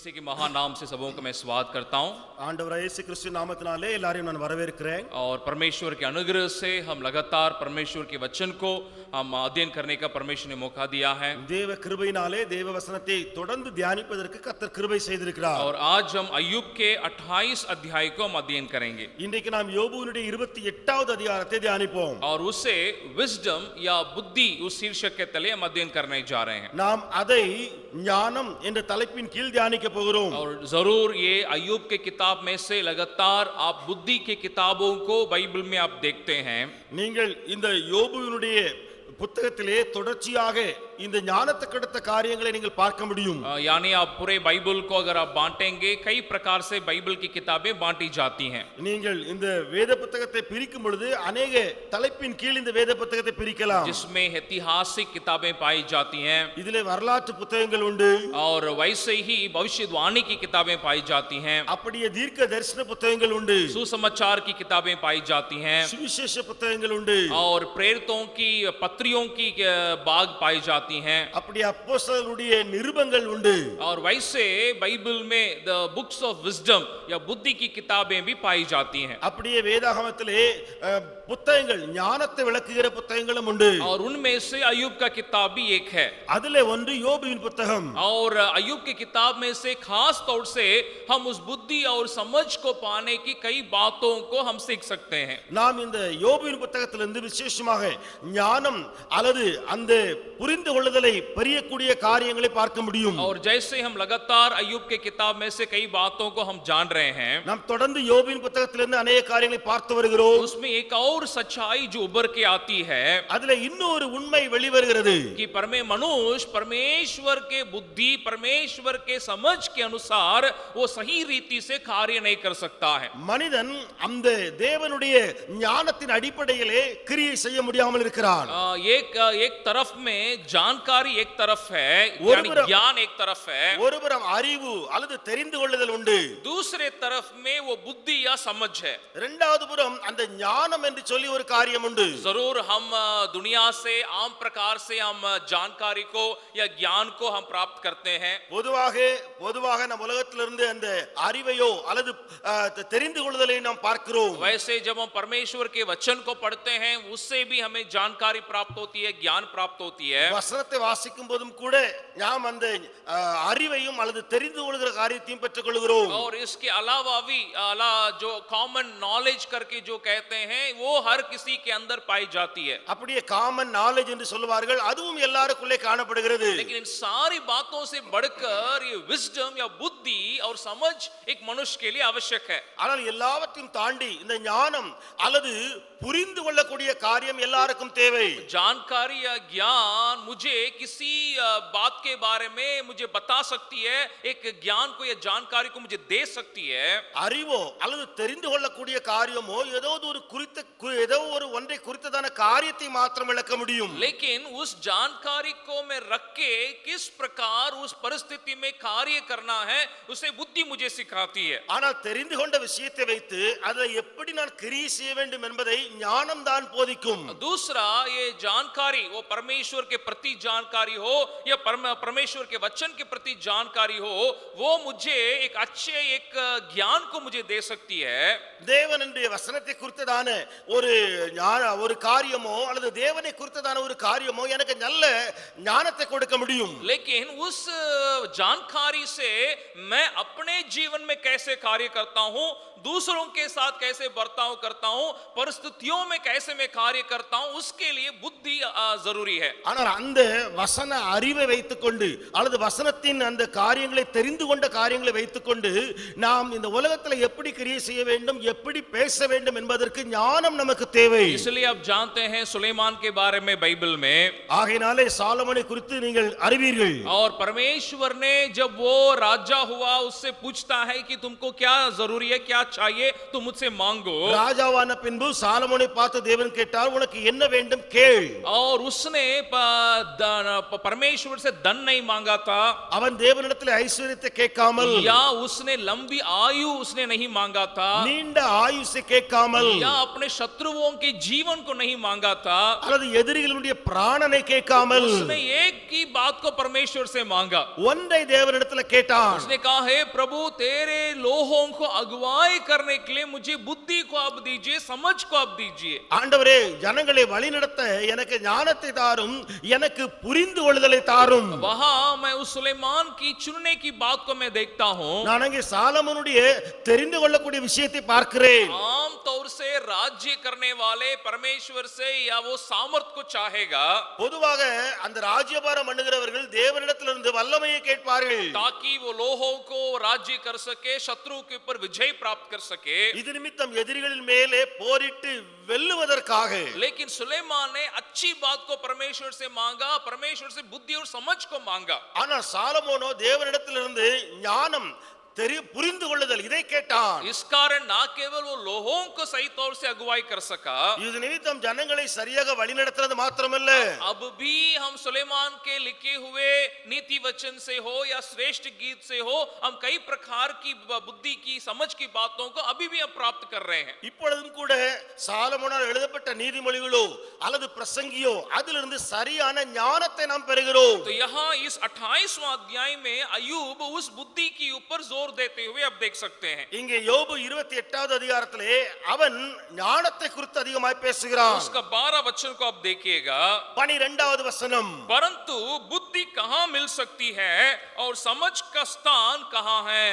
मसीह के महान नाम से सबों का मैं स्वागत करता हूं ஆண்டவராகிய இயேசு கிறிஸ்து நாமத்தினாலே எல்லாரையும் நான் வரவேற்கிறேன். और परमेश्वर के अनुग्रह से हम लगातार परमेश्वर के वचन को हम अध्ययन करने का परमेश्वर ने मौका दिया है தேவ கிருபையினாலே தேவ வசனத்தை தொடர்ந்து தியானிப்பதற்கு கர்த்தர் கிருபை செய்திருக்கிறார். और आज हम अय्यूब के 28 अध्याय को हम अध्ययन करेंगे இன்றைக்கு நாம் யோபுவினுடைய 28வது அதிகாரத்தை தியானிப்போம். और उसे विजडम या बुद्धि उस शीर्षक के तले हम अध्ययन करने जा रहे हैं நாம் அதை ஞானம் என்ற தலைப்பின் கீழ் தியானிக்க போகிறோம். और जरूर ये अय्यूब के किताब में से लगातार आप बुद्धि की किताबों को बाइबल में आप देखते हैं நீங்கள் இந்த யோபுவினுடைய புத்தகத்திலே தொடர்ச்சியாக இந்த ஞானத்துக்கு அடுத்த காரியங்களை நீங்கள் பார்க்க முடியும். यानी आप पूरे बाइबल को अगर आप बांटेंगे कई प्रकार से बाइबल की किताबें बांटी जाती हैं நீங்கள் இந்த வேத புத்தகத்தை பிரிக்கும் பொழுது अनेक தலைப்பின் கீழ் இந்த வேத புத்தகத்தை பிரிக்கலாம். जिसमें ऐतिहासिक किताबें पाई जाती हैं இதிலே வரலாற்று புத்தகங்கள் உண்டு. और वैसे ही भविष्यवाणी की किताबें पाई जाती हैं அப்படியே தீர்க்க தரிசன புத்தகங்கள் உண்டு. सुसमाचार की किताबें पाई जाती हैं சுவிசேஷ புத்தகங்கள் உண்டு. और प्रेरितों की पत्रियों की बाग पाई जाती हैं அப்படியே அப்போஸ்தலருடைய நிருபங்கள் உண்டு. और वैसे बाइबल में द बुक्स ऑफ विजडम या बुद्धि की किताबें भी पाई जाती हैं அப்படியே வேதாகமத்திலே புத்தகங்கள் ஞானத்தை விளக்குகிற புத்தகங்களும் உண்டு. और उनमें से अय्यूब का किताब भी एक है அதிலே ஒன்று யோபுவின் புத்தகம். और अय्यूब की किताब में से खास तौर से हम उस बुद्धि और समझ को पाने की कई बातों को हम सीख सकते हैं நாம் இந்த யோபுவின் புத்தகத்திலிருந்து விசேஷமாக ஞானம் அல்லது அந்த புரிந்து கொள்ளுதலை பெரியக்கூடிய காரியங்களை பார்க்க முடியும். और जैसे हम लगातार अय्यूब के किताब में से कई बातों को हम जान रहे हैं நாம் தொடர்ந்து யோபுவின் புத்தகத்திலிருந்து अनेक காரியங்களை பார்த்து வருகிறோம். उसमें एक और सच्चाई जो उभर के आती है அதிலே இன்னொரு உண்மை வெளிவருகிறது कि मनुष्य परमेश्वर के बुद्धि परमेश्वर के समझ के अनुसार वो सही रीति से कार्य नहीं कर सकता है மனிதன் அந்த தேவனுடைய ஞானத்தின் அடிப்படையிலே கிரியை செய்ய முடியாமல் இருக்கிறான். एक तरफ में जानकारी एक तरफ है यानी ज्ञान एक तरफ है ஒருபுறம் அறிவு அல்லது தெரிந்து கொள்ளுதல் உண்டு. दूसरे तरफ में वो बुद्धि या समझ है இரண்டாவது புறம் அந்த ஞானம் என்று சொல்லி ஒரு காரியம் உண்டு. जरूर हम दुनिया से आम प्रकार से हम जानकारी को या ज्ञान को हम प्राप्त करते हैं பொதுவாக நம் உலகத்திலிருந்து அந்த அறிவையோ அல்லது தெரிந்து கொள்ளுதலை நாம் பார்க்கிறோம். वैसे जब हम परमेश्वर के वचन को पढ़ते हैं उससे भी हमें जानकारी प्राप्त होती है ज्ञान प्राप्त होती है வசனத்தை வாசிக்கும் போதும் கூட நாம் அந்த அறிவையும் அல்லது தெரிந்து கொள்கிற காரியத்தையும் பெற்றுக் கொள்கிறோம். और इसके अलावा भी जो कॉमन नॉलेज करके जो कहते हैं वो हर किसी के अंदर पाई जाती है அப்படியே காமன் நாலேஜ் என்று சொல்வார்கள் அதுவும் எல்லாருக்குள்ளே காணப்படுகிறது. लेकिन इन सारी बातों से बढ़कर ये विजडम या बुद्धि और समझ एक मनुष्य के लिए आवश्यक है ஆனால் எல்லாவற்றையும் தாண்டி இந்த ஞானம் அல்லது புரிந்து கொள்ளக்கூடிய காரியம் எல்லாருக்கும் தேவை. जानकारी या ज्ञान मुझे किसी बात के बारे में मुझे बता सकती है एक ज्ञान को या जानकारी को मुझे दे सकती है அறிவோ அல்லது தெரிந்து கொள்ளக்கூடிய காரியமோ ஏதோ ஒரு ஒன்றை குறித்ததான காரியத்தை மாத்திரம் விளக்க முடியும். लेकिन उस जानकारी को मैं रख के किस प्रकार उस परिस्थिति में कार्य करना है उसे बुद्धि मुझे सिखाती है ஆனால் தெரிந்து கொண்ட விஷயத்தை வைத்து அதை எப்படி நான் கிரியை செய்ய வேண்டும் என்பதை ஞானம் தான் போதிக்கும். दूसरा ये जानकारी वो परमेश्वर के प्रति जानकारी हो या परमेश्वर के वचन के प्रति जानकारी हो वो मुझे एक अच्छे एक ज्ञान को मुझे दे सकती है தேவனுடைய வசனத்தை குறித்ததான ஒரு காரியமோ அல்லது தேவனை குறித்ததான ஒரு காரியமோ எனக்கு நல்ல ஞானத்தை கொடுக்க முடியும். लेकिन उस जानकारी से मैं अपने जीवन में कैसे कार्य करता हूं दूसरों के साथ कैसे बर्ताव करता हूं परिस्थितियों में कैसे मैं कार्य करता हूं उसके लिए बुद्धि जरूरी है ஆனால் அந்த வசன அறிவை வைத்துக்கொண்டு அல்லது வசனத்தின் அந்த காரியங்களை தெரிந்து கொண்ட காரியங்களை வைத்துக்கொண்டு நாம் இந்த உலகத்தில் எப்படி கிரியை செய்ய வேண்டும் எப்படி பேச வேண்டும் என்பதற்கு ஞானம் நமக்கு தேவை. इसलिए आप जानते हैं सुलेमान के बारे में बाइबल में ஆகையினாலே சாலமோனை குறித்து நீங்கள் அறிவீர்கள். और परमेश्वर ने जब वो राजा हुआ उससे पूछता है कि तुमको क्या जरूरी है क्या चाहिए तुम मुझसे मांगो ராஜாவான பின்பு சாலமோனை பார்த்து தேவன் கேட்டார் உனக்கு என்ன வேண்டும் கேள். और उसने परमेश्वर से धन नहीं मांगा था, அவன் தேவனிடத்தில் ஐஸ்வரியத்தை கேட்காமல், या उसने लंबी आयु उसने नहीं मांगा था, நீண்ட ஆயுசை கேட்காமல், या अपने शत्रुओं के जीवन को नहीं मांगा था, அல்லது எதிரிகளுடைய பிராணனை கேட்காமல் उसने एक की बात को परमेश्वर से मांगा। ஒன்றை தேவனிடத்தில் கேட்டான். उसने कहा, हे प्रभु, तेरे लोगों को अगुवाई करने के लिए मुझे बुद्धि को आप दीजिए, समझ को आप दीजिए। ஆண்டவரே, ஜனங்களை வழிநடத்த எனக்கு ஞானத்தை தாரும், எனக்கு புரிந்து கொள்ளுதலை தாரும். वहां मैं उस सुलेमान की चुनने की बात को मैं देखता हूं। நான் அங்கே சாலமோனுடைய தெரிந்து கொள்ளக்கூடிய விஷயத்தை பார்க்கிறேன். आम तौर से राज्य करने वाले परमेश्वर से या वो सामर्थ को चाहेगा, பொதுவாக அந்த ராஜ்யபாரம் பண்ணுகிறவர்கள் தேவனிடத்திலிருந்து வல்லமையை கேட்பார்கள். ताकि वो लोगों को राज्य कर सके, शत्रु के ऊपर विजय प्राप्त कर सके। இது நிமித்தம் எதிரிகளின் மேலே போரிட்டு வெல்லுவதற்காக. लेकिन सुलेमान ने अच्छी बात को परमेश्वर से मांगा, परमेश्वर से बुद्धि और समझ को मांगा। ஆனால் சாலமோனோ தேவனிடத்திலிருந்து ஞானம் புரிந்து கொள்ளுதல் இதை கேட்டான். इस कारण ना केवल वो लोगों को सही तौर से अगुवाई कर सका, இது நிமித்தம் ஜனங்களை சரியாக வழிநடத்துறது மாத்திரமல்ல, अब भी हम सुलेमान के लिखे हुए नीति वचन से हो या श्रेष्ठ गीत से हो, हम कई प्रकार की बुद्धि की समझ की बातों को अभी भी हम प्राप्त कर रहे हैं। இப்பொழுதும் கூட சாலமோனால் எழுதப்பட்ட நீதிமொழிகளோ அல்லது பிரசங்கியோ அதிலிருந்து சரியான ஞானத்தை நாம் பெறுகிறோம். तो यहाँ इस 28वां अध्याय में अय्यूब उस बुद्धि की ऊपर जोर देते हुए अब देख सकते हैं। இங்கே யோபு 28வது அதிகாரத்திலே அவன் ஞானத்தை குறித்து அதிகமாய் பேசுகிறான். उसका 12 वचन को आप देखिएगा। 12வது வசனம், परंतु बुद्धि कहाँ मिल सकती है और समझ का स्थान कहाँ है?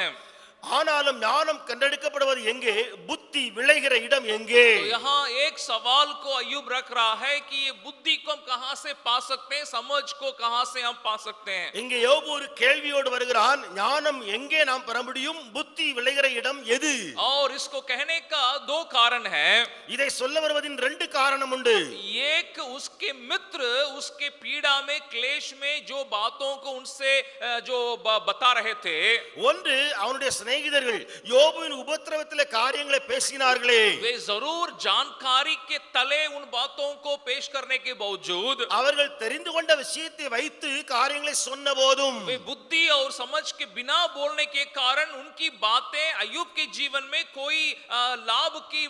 ஆனாலும் ஞானம் கண்டெடுக்கப்படுவது எங்கே, புத்தி விளைகிற இடம் எங்கே? तो यहाँ एक सवाल को अय्यूब रख रहा है कि ये बुद्धि को हम कहाँ से पा सकते हैं, समझ को कहाँ से हम पा सकते हैं। இங்கே யோபு ஒரு கேள்வியோடு வருகிறான். ஞானம் எங்கே நாம் பெற முடியும், புத்தி விளைகிற இடம் எது? और इसको कहने का दो कारण है। இதை சொல்ல வருவதின் ரெண்டு காரணம் உண்டு. एक, उसके मित्र उसके पीड़ा में, क्लेश में जो बातों को उनसे जो बता रहे थे, ஒன்று அவனுடைய சிநேகிதர்கள் யோபுவின் உபத்திரவத்திலே காரியங்களை பேசினார்களே, वे जरूर जानकारी के तले उन बातों को पेश करने के बावजूद, அவர்கள் தெரிந்து கொண்ட விஷயத்தை வைத்து காரியங்களை சொன்னபோதும், वे बुद्धि और समझ के बिना बोलने के कारण उनकी बातें अय्यूब के जीवन में कोई लाभ की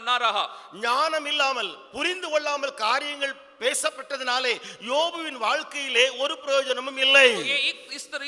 न रहा। ஞானம் இல்லாமல் புரிந்து கொள்ளாமல் காரியங்கள் பேசப்பட்டதனாலே யோபுவின் வாழ்க்கையிலே ஒரு பிரயோஜனமும் இல்லை.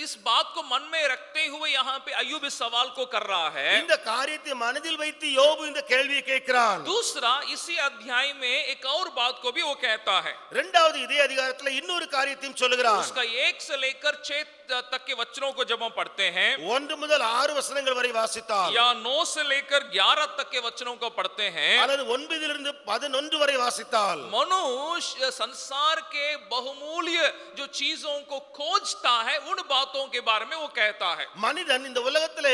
इस बात को मन में रखते हुए यहाँ पे अय्यूब इस सवाल को कर रहा है। இந்த காரியத்தை மனதில் வைத்து யோபு இந்த கேள்வியை கேட்கிறான். दूसरा, इसी अध्याय में एक और बात को भी वो कहता है। இரண்டாவது இதே அதிகாரத்தில் இன்னொரு காரியத்தையும் சொல்லுகிறான். उसका 1 से लेकर 6 तक के वचनों को जब हम पढ़ते हैं, 1 முதல் 6 வசனங்கள் வரை வாசித்தால், या 9 से लेकर 11 तक के वचनों को पढ़ते हैं, அல்லது 9 இலிருந்து 11 வரை வாசித்தால், मनुष्य संसार के बहुमूल्य जो चीजों को खोजता है, उन बातों के बारे में वो कहता है। மனிதன் இந்த உலகத்திலே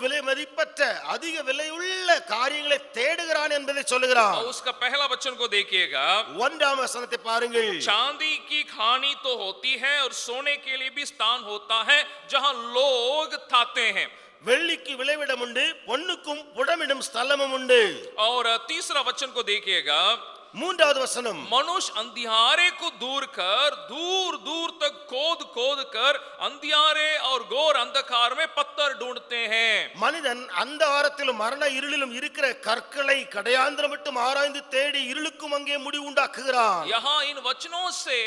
விலை மதிப்பற்ற அதிக விலையுள்ள காரியங்களை தேடுகிறான் என்பதை சொல்லுகிறான். और उसका पहला वचन को देखिएगा। 1ஆம் வசனத்தை பாருங்கள். चांदी की खानी तो होती है और सोने के लिए भी स्थान होता है जहां लोग थाते हैं। வெள்ளிக்கு விளைவிடம் உண்டு, பொன்னுக்கும் புடமிடும் ஸ்தலமும் உண்டு. और तीसरा वचन को देखिएगा। 3வது வசனம், मनुष्य अंधियारे को दूर कर दूर दूर तक खोद खोद कर अंधियारे और घोर अंधकार में पत्थर ढूंढते हैं। மனிதன் அந்தகாரத்திலும் மரண இருளிலும் இருக்கிற கற்களை கடையாந்திரம் விட்டு ஆராய்ந்து தேடி இருளுக்கும் அங்கே முடிவு உண்டாக்குகிறான். यहाँ इन वचनों से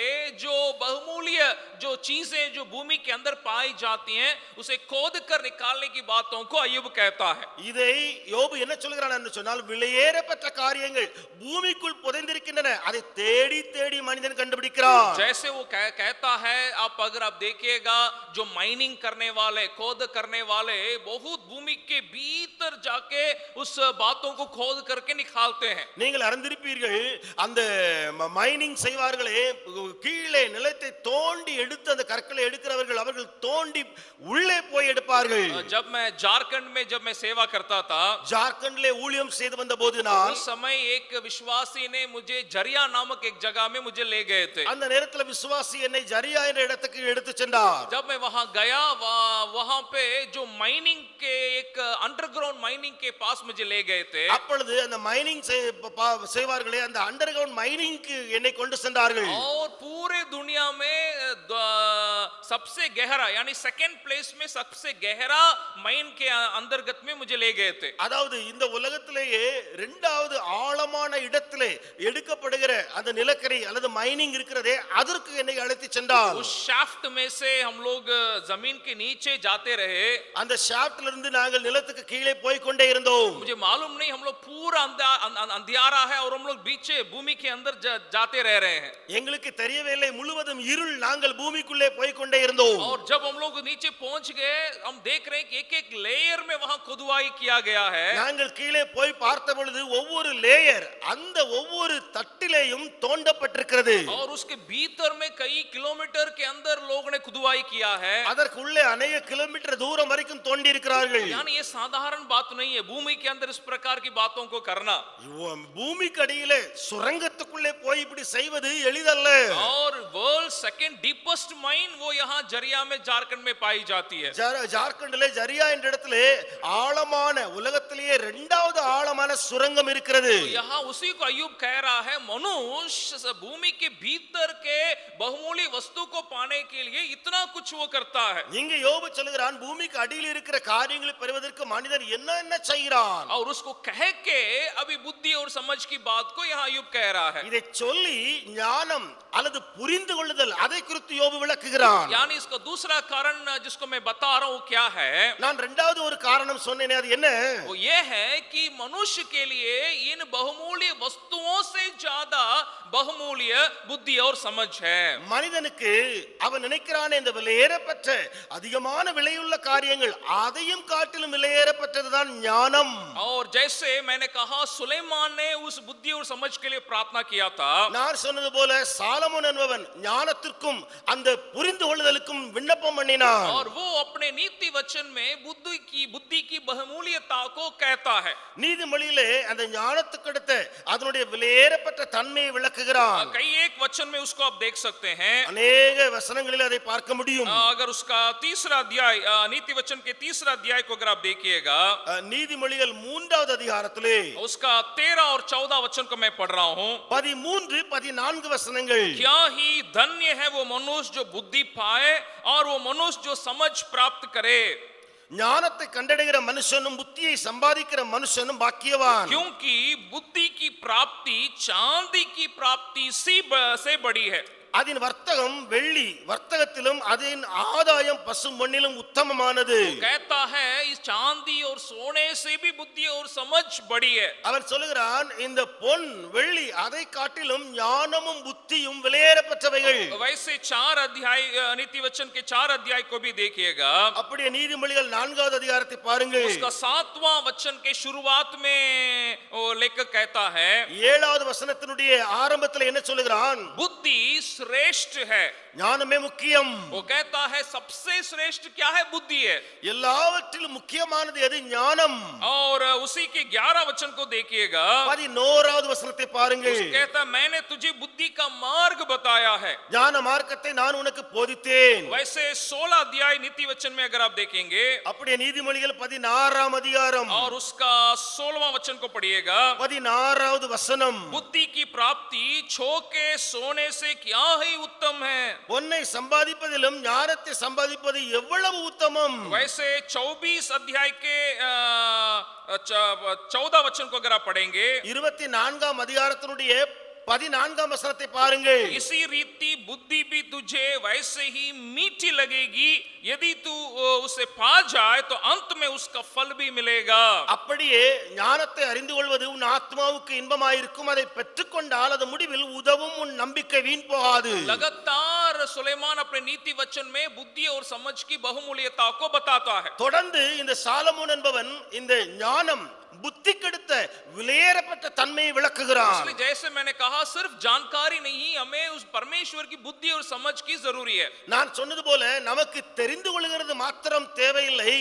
जो बहुमूल्य जो चीजें जो भूमि के अंदर पाई जाती हैं, उसे खोद कर निकालने की बातों को अय्यूब कहता है। இதை யோபு என்ன சொல்கிறான் என்று சொன்னால், விலையேறப்பட்ட காரியங்கள் பூமிக்குள் புதைந்திருக்கின்றன, அதை தேடி தேடி மனிதன் கண்டுபிடிக்கிறான். जैसे वो कहता है, आप अगर आप देखिएगा, जो माइनिंग करने वाले, खोद करने वाले बहुत भूमि के भीतर जाके उस बातों को खोद करके निकालते हैं। நீங்கள் அறிந்திருப்பீர்கள், அந்த மைனிங் செய்வார்களே, கீழே நிலத்தை தோண்டி எடுத்து அந்த கற்களை எடுக்கிறவர்கள், அவர்கள் தோண்டி உள்ளே போய் எடுப்பார்கள். जब मैं झारखंड में जब मैं सेवा करता था, ஜார்க்கண்ட்ல ஊழியம் செய்து வந்த போது நான் उस समय एक विश्वासी ने मुझे जरिया नामक एक जगह में मुझे ले गए थे। அந்த நேரத்துல விசுவாசி என்னை ஜரியா என்ற இடத்துக்கு எடுத்து சென்றார். जब मैं वहां गया वहां पे जो माइनिंग के एक अंडरग्राउंड माइनिंग के पास मुझे ले गए थे। அப்பொழுது அந்த மைனிங் செய்வார்களே அந்த அண்டர்கிரவுண்ட் மைனிங்க்கு என்னை கொண்டு சென்றார்கள். और पूरे दुनिया में सबसे गहरा यानी सेकंड प्लेस में सबसे गहरा माइन के अंतर्गत में मुझे ले गए थे। அதாவது இந்த உலகத்திலேயே இரண்டாவது ஆழமான இடத்திலே எடுக்கப்படுகிற அந்த நிலக்கரி அல்லது மைனிங் இருக்கிறதே அதற்கு என்னை அழைத்து சென்றார். उस शाफ्ट में से हम लोग जमीन के नीचे जाते रहे। அந்த ஷாஃப்ட்ல இருந்து நாங்கள் நிலத்துக்கு கீழே போய் கொண்டே இருந்தோம். मुझे मालूम नहीं हम लोग पूरा अंधियारा है और हम लोग बीचे भूमि के अंदर जाते रह रहे हैं। எங்களுக்கு தெரியவே இல்லை முழுவதும் இருள் நாங்கள் பூமிக்குள்ளே போய் கொண்டே இருந்தோம். और जब हम लोग नीचे पहुंच गए हम देख रहे हैं कि एक-एक लेयर में वहां खुदाई किया गया है। நாங்கள் கீழே போய் பார்த்த பொழுது ஒவ்வொரு லேயர் அந்த ஒவ்வொரு தட்டிலேயும் தோண்டப்பட்டிருக்கிறது. और उसके भीतर में कई किलोमीटर के अंदर लोगों ने खुदाई किया है। அதற்குள்ளே अनेक किलोमीटर தூரம் வரைக்கும் தோண்டி இருக்கிறார்கள். यानी ये साधारण बात नहीं है भूमि के अंदर इस प्रकार की बातों को करना। பூமிக்கு அடியிலே சுரங்கத்துக்குள்ளே போய் இப்படி செய்வது எளிதல்ல. और वर्ल्ड सेकंड डीपेस्ट माइन वो यहाँ जरिया में झारखंड में पाई जाती है। ஜார்க்கண்டிலே ஜரியா என்ற இடத்திலே ஆழமான உலகத்திலேயே இரண்டாவது ஆழமான சுரங்கம் இருக்கிறது. यहाँ उसी को अय्यूब कह रहा है मनुष्य भूमि के भीतर के बहुमूल्य वस्तु को पाने के लिए इतना कुछ वो करता है। இங்க யோபு சொல்கிறான் பூமிக்கு அடியில் இருக்கிற காரியங்களை பெறுவதற்கு மனிதன் என்ன செய்கிறான். और उसको कह के अभी बुद्धि और समझ की बात को यहाँ अय्यूब कह रहा है। இதை சொல்லி ஞானம் அல்லது புரிந்து கொள்ளுதல் அதை குறித்து யோபு விளக்குகிறான். यानी इसका दूसरा कारण जिसको मैं बता रहा हूँ क्या है, நான் இரண்டாவது ஒரு காரணம் சொன்னேனே அது என்ன? वो ये है कि मनुष्य के लिए इन बहुमूल्य वस्तुओं से ज्यादा बहुमूल्य बुद्धि और समझ है। மனிதனுக்கு அவன் நினைக்கிறானே இந்த விலையேறப்பட்ட அதிகமான விலையுள்ள காரியங்கள் அதையும் காட்டிலும் விலையேறப்பட்டதுதான் ஞானம். और जैसे मैंने कहा सुलेमान ने उस बुद्धि और समझ के लिए प्रार्थना किया था। நான் சொன்னது போல சாலமோன் என்பவன் ஞானத்திற்கும் அந்த புரிந்து கொள்ளுதலுக்கும் விண்ணப்பம் பண்ணினான். और वो अपने नीति वचन में बुद्धि की बहुमूल्यता को कहता है। நீதிமொழியிலே அந்த ஞானத்துக்கு அடுத்த அதனுடைய விலையேறப்பட்ட தன்மையை விளக்குகிறான். कई एक वचन में उसको आप देख सकते हैं। अनेक वचनங்களில் அதை பார்க்க முடியும். अगर उसका तीसरा अध्याय नीति वचन के तीसरा अध्याय को अगर आप देखिएगा, நீதிமொழிகள் 3வது அதிகாரத்திலே उसका 13 और 14 वचन को मैं पढ़ रहा हूं। 13 14 वचनங்கள். क्या ही धन्य है वो मनुष्य जो बुद्धि पाए और वो मनुष्य जो समझ प्राप्त करे। ஞானத்தை கண்டடைகிற மனுஷனும் புத்தியை சம்பாதிக்கிற மனுஷனும் பாக்கியவான். क्योंकि बुद्धि की प्राप्ति चांदी की प्राप्ति से बड़ी है। அதன் வர்த்தகம் வெள்ளி வர்த்தகத்திலும் அதன் ஆதாயம் பசும் பொன்னிலும் உத்தமமானது. कहता है इस चांदी और सोने से भी बुद्धि और समझ बड़ी है। அவன் சொல்கிறான் இந்த பொன் வெள்ளி அதை காட்டிலும் ஞானமும் புத்தியும் விலையேறப்பட்டவைகள். वैसे 4 अध्याय नीति वचन के 4 अध्याय को भी देखिएगा। அப்படியே நீதிமொழிகள் 4வது அதிகாரத்தை பாருங்கள். उसका 7वां वचन के शुरुआत में वो लेखक कहता है 7வது வசனத்தினுடைய ஆரம்பத்தில் என்ன சொல்கிறான்? बुद्धि श्रेष्ठ है। ஞானமே முக்கியம். वो कहता है सबसे श्रेष्ठ क्या है, बुद्धि है। எல்லாவற்றிலும் முக்கியமானது எது? ஞானம். और उसी के 11 वचन को देखिएगा। 11வது வசனத்தை பாருங்கள். कहता है मैंने तुझे बुद्धि का मार्ग बताया है। ஞான மார்க்கத்தை நான் உனக்கு போதித்தேன். वैसे 16 अध्याय नीति वचन में अगर आप देखेंगे, அப்படியே நீதிமொழிகள் 16ஆம் அதிகாரம் और उसका 16वां वचन को पढ़िएगा। 16வது வசனம். बुद्धि की प्राप्ति छोके सोने से क्या ही उत्तम है। பொன்னை சம்பாதிப்பதிலும் ஞானத்தை சம்பாதிப்பது எவ்வளவு உத்தமம். वैसे 24 अध्याय के 14 वचन को अगर आप पढ़ेंगे, 24ஆம் அதிகாரத்தினுடைய 14ஆம் வசனத்தை பாருங்கள். इसी रीति बुद्धि भी तुझे वैसे ही मीठी लगेगी, यदि तू उसे पा जाए तो अंत में उसका फल भी मिलेगा। அப்படியே ஞானத்தை அறிந்து கொள்வது உன் ஆத்மாவுக்கு இன்பமாயிருக்கும், அதை பெற்றுக்கொண்டால் அது முடிவில் உதவும், உன் நம்பிக்கை வீண் போகாது. लगातार सुलेमान अपने नीति वचन में बुद्धि और समझ की बहुमूल्यता को बताता है। தொடர்ந்து இந்த சாலமோன் என்பவன் இந்த ஞானம் புத்தி கெடுத்த விலையேறப்பட்ட தன்மையை விளக்குகிறான். इसलिए जैसे मैंने कहा सिर्फ जानकारी नहीं, हमें उस परमेश्वर की बुद्धि और समझ की जरूरी है। நான் சொன்னது போல நமக்கு தெரிந்து கொள்கிறது மாத்திரம் தேவையில்லை,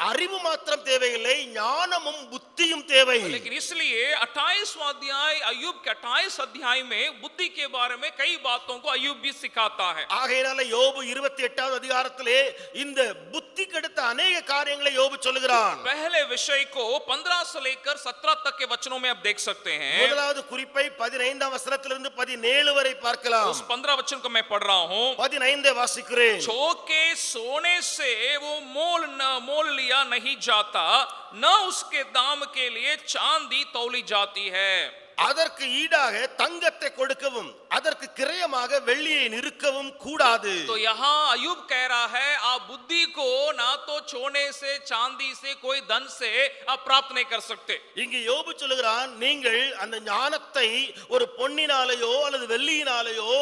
அறிவு மாத்திரம் தேவையில்லை, ஞானமும் புத்தி புத்தியும் தேவை. लेकिन इसलिए 28वां अध्याय अय्यूब के 28 अध्याय में बुद्धि के बारे में कई बातों को अय्यूब भी सिखाता है। ஆகையினால யோபு 28வது அதிகாரத்திலே இந்த புத்தி கெடுத்த अनेक காரியங்களை யோபு சொல்லுகிறான். पहले विषय को 15 से लेकर 17 तक के वचनों में आप देख सकते हैं। முதலாவது குறிப்பை 15ஆம் வசனத்திலிருந்து 17 வரை பார்க்கலாம். उस 15 वचन को मैं पढ़ रहा हूं। 15 வாசிக்கிறேன். चौके सोने से वो मोल लिया नहीं जाता, न उसके दाम के लिए चांदी तौली जाती है। அதற்கு ஈடாக தங்கத்தை கொடுக்கவும் அதற்கு கிரயமாக வெள்ளியை நிறுக்கவும் கூடாது. तो यहाँ अय्यूब कह रहा है आप बुद्धि को ना तो सोने से चांदी से कोई धन से आप प्राप्त नहीं कर सकते। இங்கே யோபு சொல்கிறான் நீங்கள் அந்த ஞானத்தை ஒரு பொன்னினாலேயோ அல்லது வெள்ளியினாலேயோ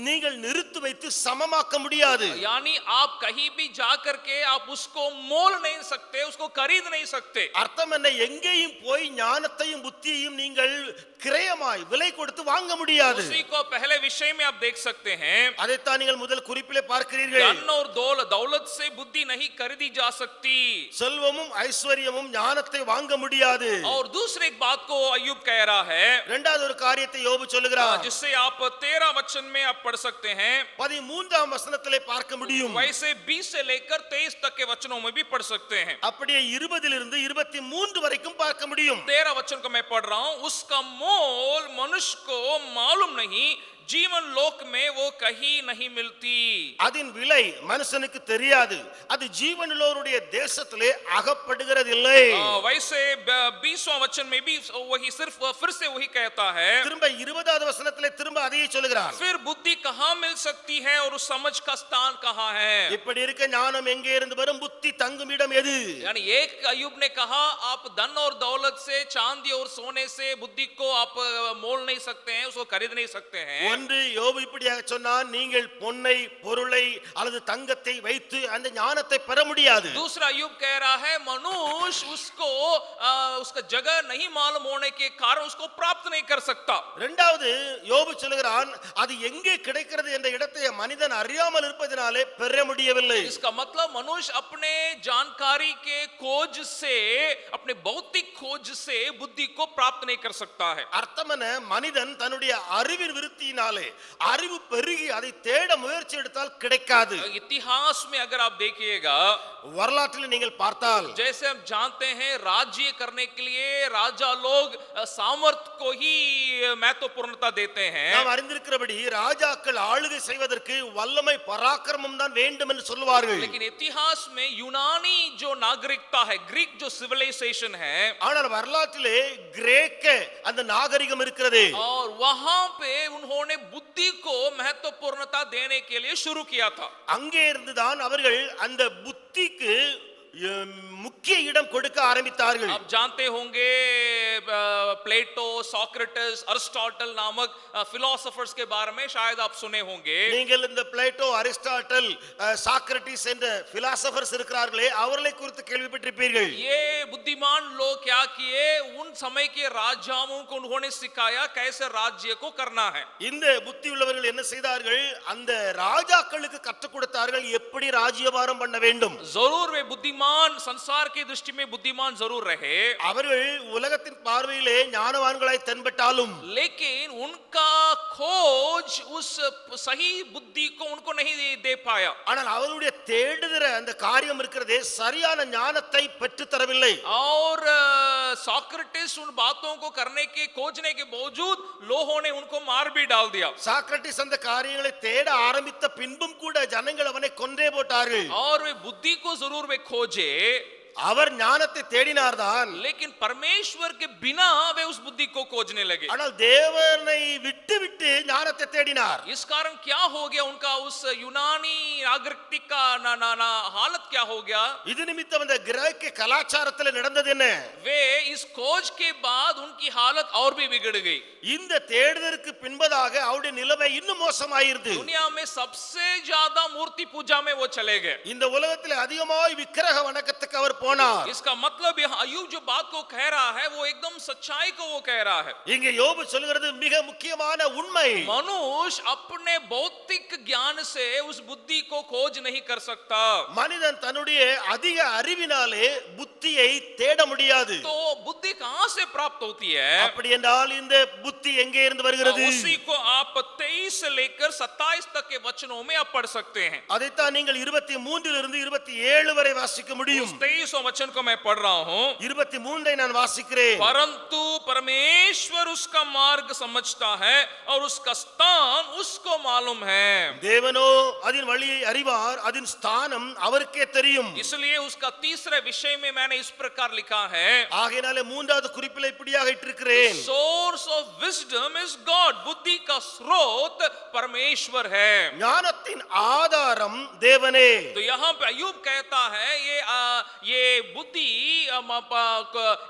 நீங்கள் நிறுத்து வைத்து சமமாக்க முடியாது. यानी आप कहीं भी जाकर के आप उसको मोल नहीं सकते, उसको खरीद नहीं सकते। அர்த்தம் என்ன? எங்கேயும் போய் ஞானத்தையும் புத்தியையும் நீங்கள் கிரயமாய் விலை கொடுத்து வாங்க முடியாது. उसी को पहले विषय में आप देख सकते हैं। அதைத்தான் நீங்கள் முதல் குறிப்பிலே பார்க்கிறீர்கள். धन और दौलत से बुद्धि नहीं खरीदी जा सकती। செல்வமும் ஐஸ்வர்யமும் ஞானத்தை வாங்க முடியாது. और दूसरी एक बात को अय्यूब कह रहा है, இரண்டாவது ஒரு காரியத்தை யோபு சொல்லுகிறார், जिससे आप 13 वचन में आप पढ़ सकते हैं। 13ஆம் வசனத்திலே பார்க்க முடியும். वैसे 20 से लेकर 23 तक के वचनों में भी पढ़ सकते हैं। அப்படியே 20 இருந்து 23 வரைக்கும் பார்க்க முடியும். 13 वचन को मैं पढ़ रहा हूं। उसका मोल मनुष्य को मालूम नहीं, जीवन लोक में वो कहीं नहीं मिलती। அதன் விலை மனுஷனுக்கு தெரியாது, அது ஜீவனுள்ளோருடைய தேசத்திலே அகப்படுகிறதில்லை. वैसे 20वां वचन में भी वही सिर्फ फिर से वही कहता है। திரும்ப 20வது வசனத்திலே திரும்ப அதையே சொல்கிறார். फिर बुद्धि कहां मिल सकती है और उस समझ का स्थान कहां है। இப்படி இருக்க ஞானம் எங்கே இருந்து வரும்? புத்தி தங்கும் இடம் எது? यानी एक अय्यूब ने कहा आप धन और दौलत से, चांदी और सोने से बुद्धि को आप मोल नहीं सकते हैं, उसको खरीद नहीं सकते हैं। ஒன்று யோபு இப்படியாக சொன்னான், நீங்கள் பொன்னை பொருளை அல்லது தங்கத்தை வைத்து அந்த ஞானத்தை பெற முடியாது. दूसरा अय्यूब कह रहा है मनुष्य उसको उसका जगह नहीं मालूम होने के कारण उसको प्राप्त नहीं कर सकता। இரண்டாவது யோபு சொல்கிறான், அது எங்கே கிடைக்கிறது என்ற இடத்தை மனிதன் அறியாமல் இருப்பதினாலே பெற முடியவில்லை. इसका मतलब मनुष्य अपने जानकारी के खोज से, अपने भौतिक खोज से बुद्धि को प्राप्त नहीं कर सकता है। அர்த்தம் என்ன? மனிதன் தன்னுடைய அறிவின் விருத்தியினாலே அறிவு பெருகி அதை தேட முயற்சி எடுத்தால் கிடைக்காது. इतिहास में अगर आप देखिएगा, வரலாற்றில் நீங்கள் பார்த்தால், जैसे हम जानते हैं राज्य करने के लिए राजा लोग सामर्थ्य को ही महत्वपूर्णता देते हैं। நாம் அறிந்திருக்கிறபடி ராஜாக்கள் ஆளுகை செய்வதற்கு வல்லமை பராக்கிரமம் தான் வேண்டும் என்று சொல்வார்கள். लेकिन इतिहास में यूनानी जो नागरिकता है, ग्रीक जो सिविलाइजेशन है, ஆனால் வரலாற்றிலே கிரேக்க அந்த நாகரிகம் இருக்கிறது. और वहां पे उन्होंने बुद्धि को महत्वपूर्णता देने के लिए शुरू किया था। அங்கே இருந்துதான் அவர்கள் அந்த புத்திக்கு முக்கிய இடம் கொடுக்க ஆரம்பித்தார்கள். आप जानते होंगे प्लेटो, सोक्रेटिस, अरिस्टोटल नामक फिलोसोफर्स के बारे में शायद आप सुने होंगे। நீங்கள் இந்த பிளேட்டோ, அரிஸ்டாட்டில், சாக்ரட்டிஸ் என்ற பிலாசபர்ஸ் இருக்கிறார்களே, அவர்களை குறித்து கேள்விப்பட்டிருப்பீர்கள். ये बुद्धिमान लोग क्या किए, उन समय के राजाओं को उन्होंने सिखाया कैसे राज्य को करना है। இந்த புத்தி உள்ளவர்கள் என்ன செய்தார்கள்? அந்த ராஜாக்களுக்கு கற்றுக் கொடுத்தார்கள் எப்படி ராஜ்யபாரம் பண்ண வேண்டும். जरूर वे बुद्धिमान, संसार की दृष्टि में बुद्धिमान जरूर रहे। அவர்கள் உலகத்தின் பார்வையிலே ஞானவான்களாய் தென்பட்டாலும், लेकिन उनका खोज उस सही बुद्धि को उनको नहीं दे पाया। ஆனால் அவருடைய தேடுகிற அந்த காரியம் இருக்கிறதே சரியான ஞானத்தை பெற்று தரவில்லை. और सोक्रेटिस उन बातों को करने के खोजने के बावजूद लोगों ने उनको मार भी डाल दिया। சாக்ரட்டிஸ் அந்த காரியங்களை தேட ஆரம்பித்த பின்பும் கூட ஜனங்கள் அவனை கொன்றே போட்டார்கள். और वे बुद्धि को जरूर वे खोजे, அவர் ஞானத்தை தேடினார்தான், लेकिन परमेश्वर के बिना वे उस बुद्धि को खोजने लगे। ஆனால் தேவனை விட்டு விட்டு ஞானத்தை தேடினார். इस कारण क्या हो गया, उनका उस यूनानी नागरिक का हालत क्या हो गया? இது நிமித்தம் அந்த கிரேக்க கலாச்சாரத்தில் நடந்தது என்ன? वे इस खोज के बाद उनकी हालत और भी बिगड़ गई। இந்த தேடுதலுக்கு பின்பதாக அவருடைய நிலைமை இன்னும் மோசமாயிருது. दुनिया में सबसे ज्यादा मूर्ति पूजा में वो चले गए। இந்த உலகத்தில் அதிகமாய் விக்கிரக வணக்கத்துக்கு அவர் போனார். इसका मतलब यह अय्यूब जो बात को कह रहा है वो एकदम सच्चाई को वो कह रहा है. இங்கே யோபு சொல்கிறது மிக முக்கியமான உண்மை. मनुष्य अपने भौतिक ज्ञान से उस बुद्धि को खोज नहीं कर सकता. மனிதன் தன்னுடைய அதிக அறிவினாலே புத்தியை தேட முடியாது. तो बुद्धि कहां से प्राप्त होती है? அப்படி என்றால் இந்த புத்தி எங்கே இருந்து வருகிறது? उसी को आप 23 से लेकर 27 तक के वचनों में आप पढ़ सकते हैं. அதைத்தான் நீங்கள் 23 இருந்து 27 வரை வாசிக்க முடியும். 23वां वचन को मैं पढ़ रहा हूं. 23 நான் வாசிக்கிறேன். परंतु परमेश्वर उसका मार्ग समझता है और उसका स्थान उसको मालूम है. தேவனோ அதன் வழியை அறிவார், அதன் ஸ்தானம் அவருக்கே தெரியும். इसलिए उसका तीसरे विषय में मैंने इस प्रकार लिखा है. ஆகையாலே மூன்றாவது குறிப்பில் இப்படியாக இட்டிருக்கிறேன். Source of wisdom is God. बुद्धि का स्रोत परमेश्वर है. ஞானத்தின் ஆதாரம் தேவனே. तो यहाँ पे अय्यूब कहता है ये बुद्धि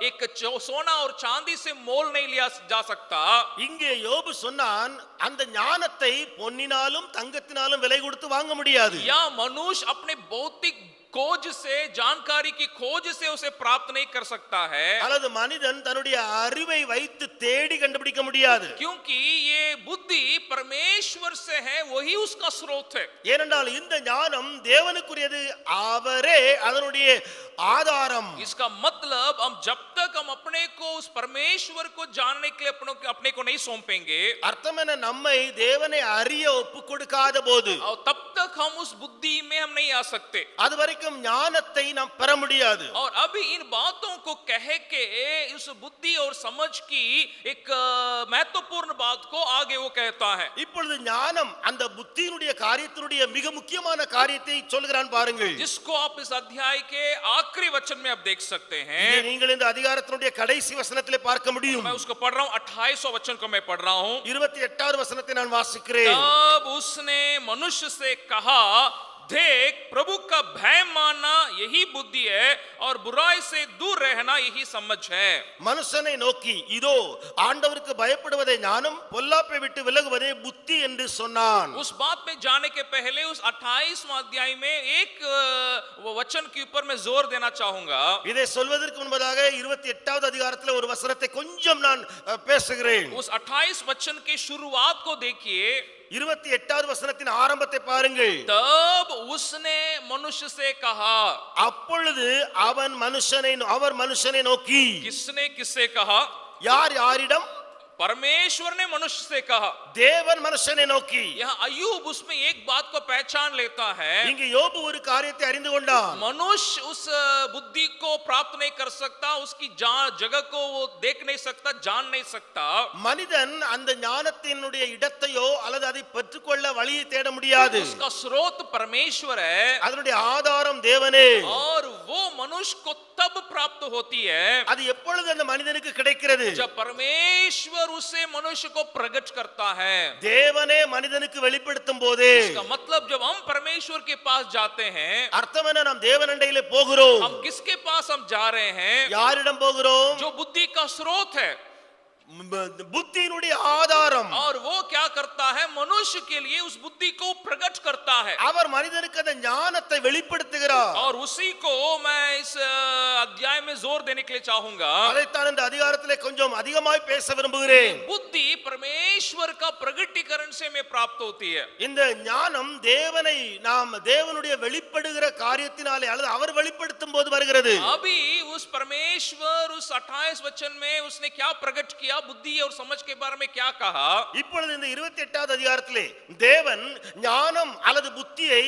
एक सोना और चांदी से मोल नहीं लिया जा सकता. இங்கே யோபு சொன்னான், அந்த ஞானத்தை பொன்னினாலும் தங்கத்தினாலும் விலை கொடுத்து வாங்க முடியாது. या मनुष्य अपने भौतिक खोज से, जानकारी की खोज से उसे प्राप्त नहीं कर सकता है. அல்லது மனிதன் தன்னுடைய அறிவை வைத்து தேடி கண்டுபிடிக்க முடியாது. क्योंकि ये बुद्धि परमेश्वर से है, वही उसका स्रोत है. ஏனென்றால் இந்த ஞானம் தேவனுக்குரியது, அவரே அதனுடைய ஆதாரம். इसका मतलब हम जब तक हम अपने को उस परमेश्वर को जानने के लिए अपने को नहीं सौंपेंगे, அர்த்தம் என்ன, நம்மை தேவனை அறிய ஒப்பு கொடுக்காத போது और तब तक हम उस बुद्धि में हम नहीं आ सकते. அது வரைக்கும் ஞானத்தை நாம் பெற முடியாது. और अभी इन बातों को कह के उस बुद्धि और समझ की एक महत्वपूर्ण बात को आगे वो कहता है. இப்பொழுது ஞானம் அந்த புத்தியினுடைய காரியத்தினுடைய மிக முக்கியமான காரியத்தை சொல்கிறான் பாருங்கள். जिसको आप इस अध्याय के आखिरी वचन में आप देख सकते இங்கே हैं. நீங்கள் இந்த அதிகாரத்தினுடைய கடைசி வசனத்திலே பார்க்க முடியும். मैं उसको पढ़ रहा हूं. 28वां वचन को मैं पढ़ रहा हूं. 28வது வசனத்தை நான் வாசிக்கிறேன். तब उसने मनुष्य से कहा, देख, प्रभु का भय मानना यही बुद्धि है और बुराई से दूर रहना यही समझ है. மனுஷனை நோக்கி, இதோ ஆண்டவருக்கு பயப்படுவதே ஞானம், பொல்லாப்பை விட்டு விலகுவதே புத்தி என்று சொன்னான். उस बात में जाने के पहले उस 28वां अध्याय में एक वचन के ऊपर मैं जोर देना चाहूंगा. இதை சொல்வதற்கு முன்பதாக 28வது அதிகாரத்தில் ஒரு வசனத்தை கொஞ்சம் நான் பேசுகிறேன். उस 28 वचन की शुरुआत को देखिए. 28வது வசனத்தின் ஆரம்பத்தை பாருங்கள். तब उसने मनुष्य से कहा. அப்பொழுது அவர் மனுஷனை நோக்கி. किसने किससे कहा? யார் யாரிடம்? परमेश्वर ने मनुष्य से कहा. தேவன் மனுஷனை நோக்கி. यहाँ अय्यूब उसमें एक बात को पहचान लेता है. இங்கு யோபு ஒரு காரியத்தை அறிந்து கொண்டான். मनुष्य उस बुद्धि को प्राप्त नहीं कर सकता, उसकी जगह को वो देख नहीं सकता, जान नहीं सकता. மனிதன் அந்த ஞானத்தினுடைய இடத்தையோ அல்லது அதை பெற்றுக்கொள்ள வழியை தேட முடியாது. उसका स्रोत परमेश्वर है அதனுடைய ஆதாரம் தேவனே. और वो मनुष्य को तब प्राप्त होती है அது எப்பொழுது அந்த மனிதனுக்கு கிடைக்கிறது? जब परमेश्वर उसे मनुष्य को प्रकट करता है. தேவனே மனிதனுக்கு வெளிப்படுத்தும் போதே. इसका मतलब जब हम परमेश्वर के पास जाते हैं, அர்த்தம் என்ன, நாம் தேவனண்டையிலே போகிறோம். हम किसके पास हम जा रहे हैं? யாரிடம் போகிறோம்? जो बुद्धि का स्रोत है. புத்தியினுடைய ஆதாரம். और वो क्या करता है? मनुष्य के लिए उस बुद्धि को प्रकट करता है. அவர் மனிதனுக்கு அந்த ஞானத்தை வெளிப்படுத்துகிறார். और उसी को मैं इस अध्याय में जोर देने के लिए चाहूंगा. அதைத்தான் இந்த அதிகாரத்திலே கொஞ்சம் அதிகமாய் பேச விரும்புகிறேன். बुद्धि परमेश्वर का प्रगटीकरण से में प्राप्त होती है. இந்த ஞானம் தேவனை நாம் தேவனுடைய வெளிப்படுகிற காரியத்தினாலே அல்லது அவர் வெளிப்படுத்தும் போது வருகிறது. अभी उस परमेश्वर उस 28 वचन में उसने क्या प्रकट किया, बुद्धि और समझ के बारे में क्या कहा. இப்பொழுது இந்த 28வது அதிகாரத்திலே தேவன் ஞானம் அல்லது புத்தியை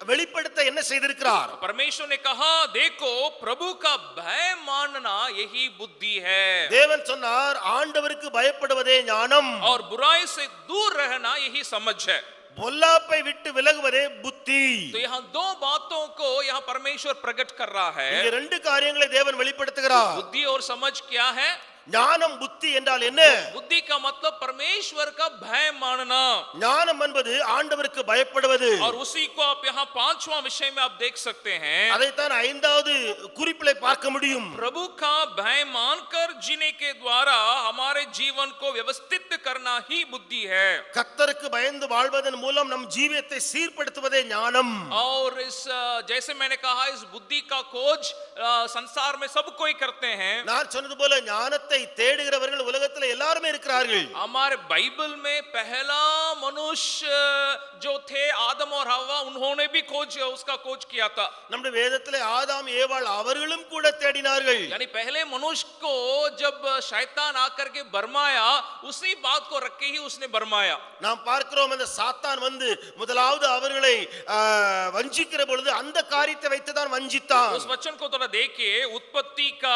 வெளிப்படுத்த என்ன செய்திருக்கிறார்? परमेश्वर ने कहा, देखो, प्रभु का भय मानना यही बुद्धि है. தேவன் சொன்னார், ஆண்டவருக்கு பயப்படுவதே ஞானம், और बुराई से दूर रहना यही समझ है. பொல்லாப்பை விட்டு விலகுவதே புத்தி. तो यहाँ दो बातों को यहाँ परमेश्वर प्रकट कर रहा है. இங்க ரெண்டு காரியங்களை தேவன் வெளிப்படுத்துகிறார். बुद्धि और समझ क्या है? ஞானம் புத்தி என்றால் என்ன? बुद्धि का मतलब परमेश्वर का भय मानना. ஞானம் என்பது ஆண்டவருக்கு பயப்படுவது. और उसी को आप यहाँ 5वां विषय में आप देख सकते हैं. அதைத்தான் 5வது குறிப்பிலே பார்க்க முடியும். प्रभु का भय मानकर जीने के द्वारा हमारे जीवन को व्यवस्थित करना ही बुद्धि है। கர்த்தருக்கு பயந்து வாழ்வதன் மூலம் நம் ஜீவியத்தை சீர்படுத்துவதே ஞானம். और इस जैसे मैंने कहा इस बुद्धि का खोज संसार में सब कोई करते हैं। நான் சொன்னது போல ஞானத்தை தேடுகிறவர்கள் உலகத்தில் எல்லாரும் இருக்கிறார்கள். हमारे बाइबल में पहला मनुष्य जो थे आदम और हव्वा उन्होंने भी उसका खोज किया था। நம்முடைய வேதத்திலே ஆதாம் ஏவாள் அவர்களும் கூட தேடினார்கள். यानी पहले मनुष्य को जब शैतान आकर के बरमाया उसी बात को रख के ही उसने बरमाया। நாம் பார்க்கிறோம் அந்த சாத்தான் வந்து முதலாவது அவர்களை வஞ்சிக்கிற பொழுது அந்த காரியத்தை வைத்துதான் வஞ்சித்தான். उस वचन को थोड़ा देखिए उत्पत्ति का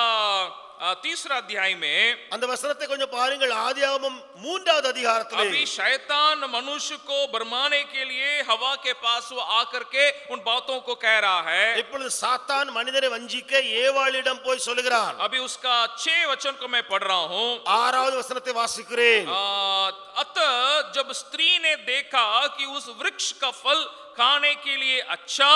तीसरा अध्याय में அந்த வசனத்தை கொஞ்சம் பாருங்கள். ஆதியாகமம் 3வது அதிகாரத்திலே अभी शैतान मनुष्य को बरमाने के लिए हवा के पास वो आकर के उन बातों को कह रहा है। இப்பொழுது சாத்தான் மனிதரை வஞ்சிக்க ஏவாளிடம் போய் சொல்லுகிறான். अभी उसका 6 वचन को मैं पढ़ रहा हूं। 6வது वசனத்தை வாசிக்கிறேன். अतः जब स्त्री ने देखा कि उस वृक्ष का फल खाने के लिए अच्छा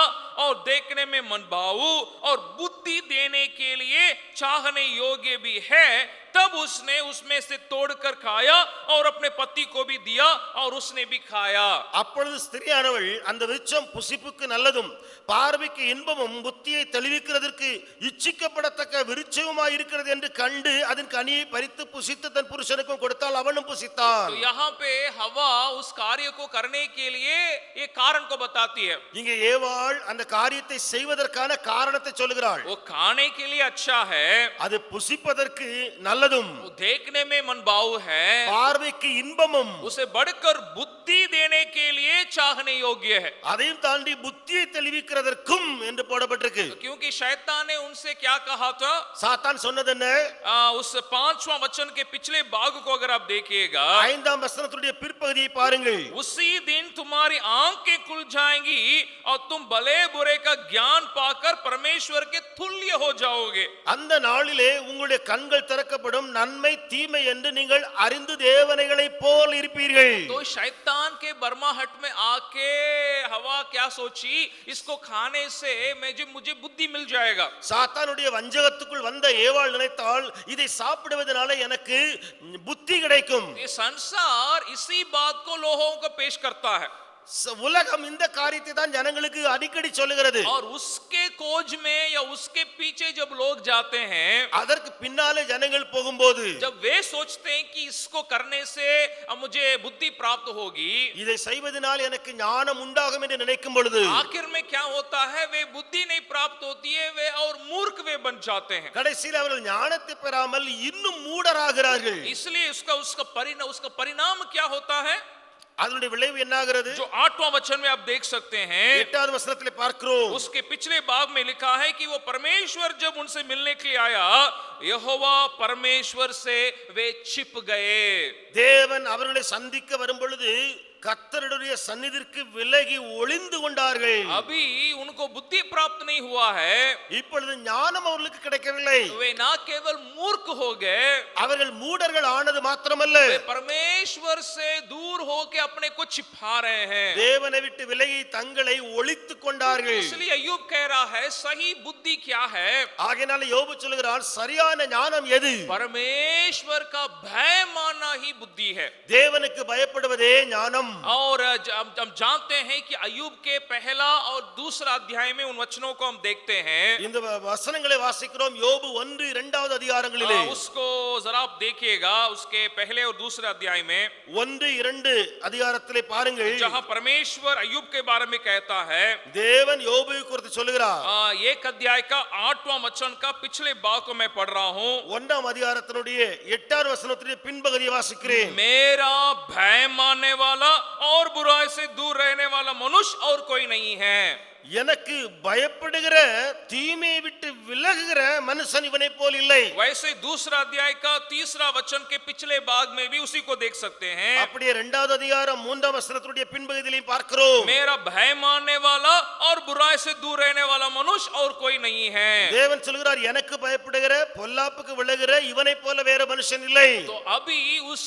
और देखने में मनभाऊ और बुद्धि देने के लिए चाहने योग्य भी है, तब उसने उसमें से तोड़कर खाया और अपने पति को भी दिया और उसने भी खाया। அப்பொழுது ஸ்திரியானவள் அந்த விருட்சம் புசிப்புக்கு நல்லதும் பார்வைக்கு இன்பமும் புத்தியை தெளிவிக்கிறதற்கு இச்சிக்கப்படத்தக்க விருட்சமாய் இருக்கிறது என்று கண்டு அதன் கனியை பறித்து புசித்து தன் புருஷனுக்கும் கொடுத்தால் அவனும் புசித்தான். तो यहाँ पे हवा उस कार्य को करने के लिए एक कारण को बताती है। இங்கே ஏவாள் அந்த காரியத்தை செய்வதற்கான காரணத்தை சொல்லுகிறாள். वो खाने के लिए अच्छा है, அது புசிப்பதற்கு நல்லதும் वो देखने में मनभाऊ है, பார்வைக்கு இன்பமும் उसे बढ़कर बुद्धि देने के लिए चाहने योग्य है। அதையும் தாண்டி புத்தியை தெளிவிக்கிறதற்கும் என்று போடப்பட்டிருக்கு. क्योंकि शैतान ने उनसे क्या कहा था? சாத்தான் சொன்னது என்ன? उस 5वां वचन के पिछले भाग को अगर आप देखिएगा 5ஆம் வசனத்துடைய பிற்பகுதியை பாருங்கள். उसी दिन तुम्हारी आंखें खुल जाएंगी और तुम भले बुरे का ज्ञान पाकर परमेश्वर के तुल्य हो जाओगे। அந்த நாளிலே உங்களுடைய கண்கள் திறக்கப்படும், நன்மை தீமை என்று நீங்கள் அறிந்து தேவனைகளைப் போல் இருப்பீர்கள். तो शैतान के बर्माहट में आके हवा क्या सोची, इसको खाने से मुझे बुद्धि मिल जाएगा। சாத்தானுடைய வஞ்சகத்துக்குள் வந்த ஏவாள் நினைத்தால் இதை சாப்பிடுவதனால எனக்கு புத்தி கிடைக்கும். ये संसार इसी बात को लोगों को पेश करता है உலகம் இந்த காரியத்தை தான் ஜனங்களுக்கு அடிக்கடி சொல்லுகிறது. और उसके खोज में या उसके पीछे जब लोग जाते हैं, அதற்கு பின்னாலே ஜனங்கள் போகும்போது जब वे सोचते हैं कि इसको करने से मुझे बुद्धि प्राप्त होगी, இதை செய்வதனால் எனக்கு ஞானம் உண்டாகும் என்று நினைக்கும் பொழுது आखिर में क्या होता है, वे बुद्धि नहीं प्राप्त होती है, वे और मूर्ख वे बन जाते हैं। கடைசியில் அவர்கள் ஞானத்தை பெறாமல் இன்னும் மூடராகிறார்கள். इसलिए उसका परिणाम क्या होता है? அதனுடைய விளைவு என்னாகிறது? जो 8वां वचन में आप देख सकते हैं, 8வது வசனத்திலே பார்க்கிறோம். उसके पिछले भाग में लिखा है कि वो परमेश्वर जब उनसे मिलने के लिए आया, यहोवा परमेश्वर से वे छिप गए। தேவன் அவர்களை சந்திக்க வரும் பொழுது கர்த்தருடைய சந்நிதிக்கு விலகி ஒளிந்து கொண்டார்கள். अभी उनको बुद्धि प्राप्त नहीं हुआ है, இப்பொழுது ஞானம் அவர்களுக்கு கிடைக்கவில்லை. वे ना केवल मूर्ख हो गए, அவர்கள் மூடர்கள் ஆனது மாத்திரமல்ல, वे परमेश्वर से दूर होके अपने को छिपा रहे हैं। தேவனை விட்டு விலகி தங்களை ஒளித்துக் கொண்டார்கள். इसलिए अय्यूब कह रहा है सही बुद्धि क्या है? ஆகையால யோபு சொல்கிறான் சரியான ஞானம் எது? परमेश्वर का भय मानना ही बुद्धि है। தேவனுக்கு பயப்படுவதே ஞானம். और हम जानते हैं कि अय्यूब के पहला और दूसरा अध्याय में उन वचनों को हम देखते हैं। இந்த வசனங்களை வாசிக்கிறோம் யோபு 1 2வது அதிகாரங்களிலே. उसको जरा आप देखिएगा, उसके पहले और दूसरे अध्याय में 1 2 அதிகாரத்திலே பாருங்கள். जहां परमेश्वर अय्यूब के बारे में कहता है, தேவன் யோபுவை குறித்து சொல்கிறார். एक अध्याय का 8वां वचन का पिछले भाग को मैं पढ़ रहा हूं। 1ஆம் அதிகாரத்தினுடைய 8வது வசனத்திலே பின்பகுதியை வாசிக்கிறேன். मेरा भय मानने वाला और बुराई से दूर रहने वाला मनुष्य और कोई नहीं है। எனக்கு பயப்படுகிற தீமையை விட்டு விலகுகிற மனுஷன் இவனை போல் இல்லை. वैसे दूसरा अध्याय का तीसरा वचन के पिछले भाग में भी उसी को देख सकते हैं। அப்படியே 2வது அதிகாரம் 3ஆம் வசனத்துடைய பின்பகுதியிலே பார்க்கிறோம். मेरा भय मानने वाला और बुराई से दूर रहने वाला मनुष्य और कोई नहीं है। தேவன் சொல்கிறார் எனக்கு பயப்படுகிற பொல்லாப்புக்கு விலகுகிற இவனை போல வேற மனுஷன் இல்லை. तो अभी उस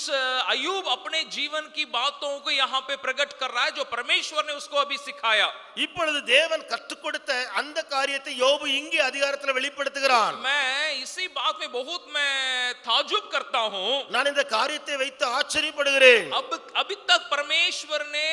अय्यूब अपने जीवन की बातों को यहाँ पे प्रकट कर रहा है जो परमेश्वर ने उसको अभी सिखाया। இப்பொழுது தேவன் கற்றுக் கொடுத்த அந்த காரியத்தை யோபு இங்கே அதிகாரத்தில் வெளிப்படுத்துகிறான். मैं इसी बात में बहुत मैं ताजुब करता हूं। நான் இந்த காரியத்தை வைத்து ஆச்சரியப்படுகிறேன். अब अभी तक परमेश्वर ने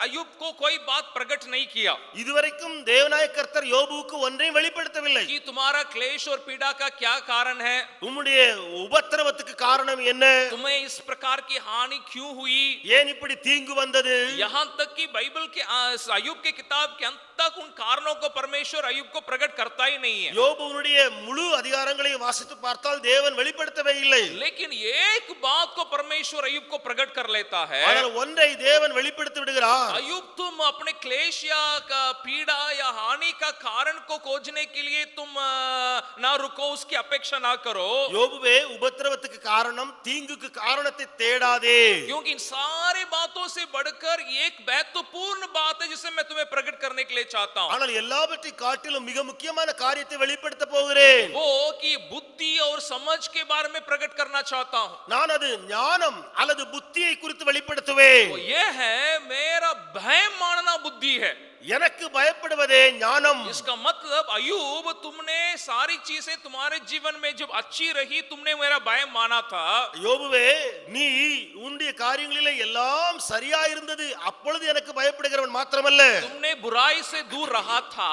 अय्यूब को कोई बात प्रकट नहीं किया இதுவரைக்கும் தேவனாய கர்த்தர் யோபுவுக்கு ஒன்றையும் வெளிப்படுத்தவில்லை. कि तुम्हारा क्लेश और पीड़ा का क्या कारण है, உம்முடைய உபத்திரவத்துக்கு காரணம் என்ன, तुम्हें इस प्रकार की हानि क्यों हुई। ஏன் இப்படி தீங்கு வந்தது. यहाँ तक कि बाइबल के अय्यूब के किताब के अंत तक उन कारणों को परमेश्वर अय्यूब को प्रकट करता ही नहीं है। யோபுவுடைய முழு அதிகாரங்களையும் வாசித்து பார்த்தால் தேவன் வெளிப்படுத்தவே இல்லை. लेकिन एक बात को परमेश्वर अय्यूब को प्रकट कर लेता है। ஆனால் ஒன்றை தேவன் வெளிப்படுத்தி விடுகிறார். अय्यूब तुम अपने क्लेश या पीड़ा या हानि का कारण को खोजने के लिए तुम ना रुको, उसकी अपेक्षा ना करो। யோபுவே உபத்திரவத்துக்கு காரணம் தீங்குக்கு காரணத்தை தேடாதே. क्योंकि इन सारी बातों से बढ़कर एक महत्वपूर्ण बात है जिसे मैं तुम्हें प्रकट करने के लिए चाहता हूं। ஆனால் எல்லாவற்றை காட்டிலும் மிக முக்கியமான காரியத்தை வெளிப்படுத்த போகிறேன். वो कि बुद्धि और समझ के बारे में प्रकट करना चाहता हूं। நான் அது ஞானம் அல்லது புத்தியை குறித்து வெளிப்படுத்துவேன். वो ये है मेरा भय मानना बुद्धि है। எனக்கு பயப்படுவதே ஞானம். इसका मतलब अय्यूब तुमने सारी चीजें तुम्हारे जीवन में जब अच्छी रही तुमने मेरा भय माना था। யோபுவே நீ உன்னுடைய காரியங்களிலே எல்லாம் சரியா இருந்தது, அப்பொழுது எனக்கு பயப்படுகிறவன் மாத்திரமல்ல, तुमने बुराई से दूर रहा था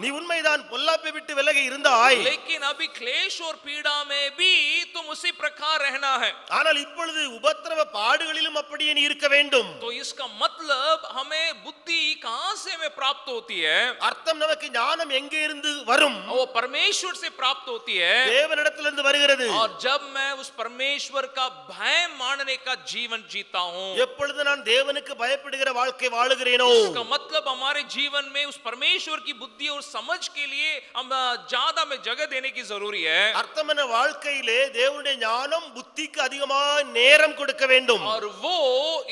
நீ உண்மைதான் பொல்லாப்பை விட்டு விலகி இருந்தாய். लेकिन अभी क्लेश और पीड़ा में भी तुम उसी प्रकार रहना है। ஆனால் இப்பொழுது உபத்திரவ பாடுகளிலும் அப்படியே நீ இருக்க வேண்டும். तो इसका मतलब हमें बुद्धि कहां से हमें प्राप्त होती है। அர்த்தம் நமக்கு ஞானம் எங்கே இருந்து வரும், वो परमेश्वर से प्राप्त होती है। தேவனிடத்திலிருந்து வருகிறது. और जब मैं उस परमेश्वर का भय मानने का जीवन जीता हूं, எப்பொழுது நான் தேவனுக்கு பயப்படுகிற வாழ்க்கை வாழுகிறேனோ, इसका मतलब हमारे जीवन में उस परमेश्वर की बुद्धि और समझ के लिए हम ज्यादा में जगह देने की जरूरी है। அர்த்தம் என்ன, வாழ்க்கையிலே தேவனுடைய ஞானம் புத்திக்கு அதிகமாக நேரம் கொடுக்க வேண்டும். और वो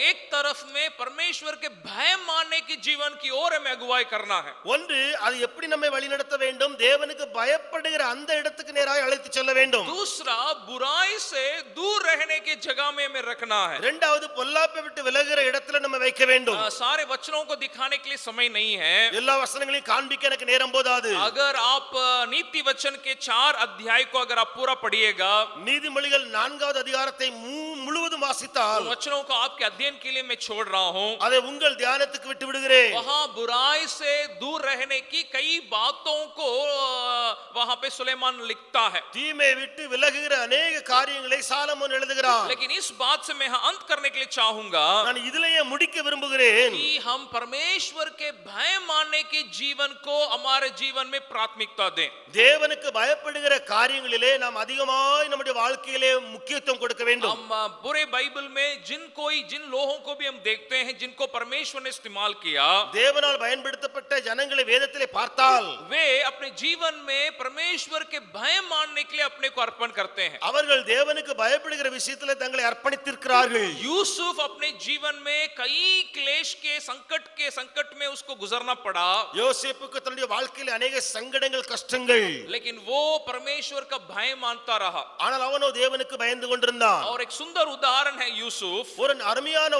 एक तरफ में परमेश्वर के भय मानने की जीवन की ओर हमें अगुवाई करना है। ஒன்று அது எப்படி நம்மை வழிநடத்த வேண்டும், தேவனுக்கு பயப்படுகிற அந்த இடத்துக்கு நேராக அழைத்து செல்ல வேண்டும். दूसरा बुराई से दूर रहने की जगह में हमें रखना है। இரண்டாவது பொல்லாப்பை விட்டு விலகுற இடத்துல நம்ம வைக்க வேண்டும். सारे वचनों को दिखाने के लिए समय नहीं है। எல்லா வசனங்களையும் காண்பிக்க எனக்கு நேரம் போதாது. अगर आप नीति वचन के 4 अध्याय को अगर आप पूरा पढ़िएगा, நீதிமொழிகள் 4வது அதிகாரத்தை முழுவதும் வாசித்தால், वचनों को आपके अध्ययन के लिए मैं छोड़ रहा हूं, அதை உங்கள் தியானத்துக்கு விட்டு விடுகிறேன். वहां बुराई से दूर रहने की कई बातों को वहां पे सुलेमान लिखता है। தீமை விட்டு விலகுகிற अनेक காரியங்களை சாலமோன் எழுதுகிறார். लेकिन इस बात से मैं अंत करने के लिए चाहूंगा நான் இதிலேயே முடிக்க விரும்புகிறேன். कि हम परमेश्वर के भय मानने के जीवन को हमारे जीवन में प्राथमिकता दें। தேவனுக்கு பயப்படுகிற காரியங்களிலே நாம் அதிகமாய் நம்முடைய வாழ்க்கையிலே முக்கியத்துவம் கொடுக்க வேண்டும். हम पूरे बाइबल में जिन लोगों को भी हम देखते हैं जिनको परमेश्वर ने इस्तेमाल किया, தேவனால் பயன்படுத்தப்பட்ட ஜனங்களை வேதத்திலே பார்த்தால் वे अपने जीवन में परमेश्वर के भय मानने के लिए अपने को अर्पण करते हैं। அவர்கள் தேவனுக்கு பயப்படுகிற விஷயத்திலே தங்களை அர்ப்பணித்திருக்கிறார்கள். यूसुफ अपने जीवन में कई क्लेश के संकट में उसको गुजरना पड़ा, யோசேப்புக்கு தன்னுடைய வாழ்க்கையிலே अनेक சங்கடங்கள் கஷ்டங்கள், लेकिन वो परमेश्वर का भय मानता रहा। ஆனால் அவனோ தேவனுக்கு பயந்து கொண்டிருந்தான். और एक सुंदर उदाहरण है यूसुफ। ஒரு அருமையான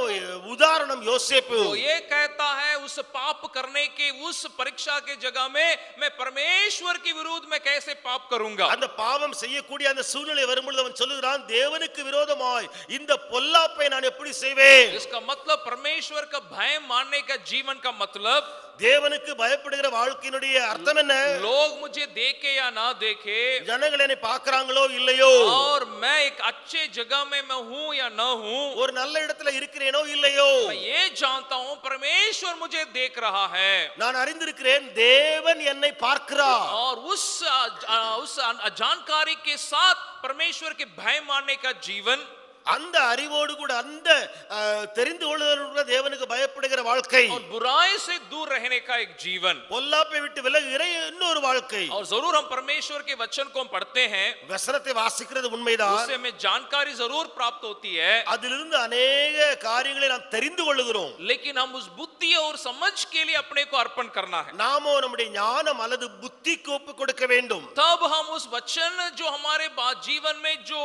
உதாரணம் யோசேப்பு. वो ये कहता है उस पाप करने के उस परीक्षा के जगह में मैं परमेश्वर के विरुद्ध में कैसे पाप करूंगा। அந்த பாவம் செய்யக்கூடிய அந்த சூழ்நிலை வரும்பொழுது அவன் சொல்லுகிறான், தேவனுக்கு விரோதமாய் இந்த பொல்லாப்பை நான் எப்படி செய்வேன். इसका मतलब परमेश्वर का भय मानने का जीवन का मतलब தேவனுக்கு பயப்படுகிற வாழ்க்கையினுடைய அர்த்தம் என்ன? लोग मुझे देखे या ना देखे, ஜனங்கள் என்னை பார்க்கறாங்களோ இல்லையோ, और मैं एक अच्छे जगह में मैं हूं या ना हूं, ஒரு நல்ல இடத்துல இருக்கிறேனோ இல்லையோ, मैं ये जानता हूं परमेश्वर मुझे देख रहा है। நான் அறிந்திருக்கிறேன் தேவன் என்னை பார்க்கிறார். और उस जानकारी के साथ परमेश्वर के भय मानने का जीवन, அந்த அறிவோடு கூட அந்த தெரிந்து கொள்ளுதலோடு தேவனுக்கு பயப்படுகிற வாழ்க்கை, और बुराई से दूर रहने का एक जीवन, பொல்லாப்பை விட்டு விலகுகிற இன்னொரு வாழ்க்கை. और जरूर हम परमेश्वर के वचन को हम पढ़ते हैं, வசனத்தை வாசிக்கிறது உண்மைதான், उससे हमें जानकारी जरूर प्राप्त होती है, அதிலிருந்து अनेक காரியங்களை நாம் தெரிந்து கொள்ளுகிறோம். लेकिन हम उस बुद्धि और समझ के लिए अपने को अर्पण करना है। நாமோ நம்முடைய ஞானம் அல்லது புத்திக்கு ஒப்பு கொடுக்க வேண்டும். तब हम उस वचन जो हमारे जीवन में जो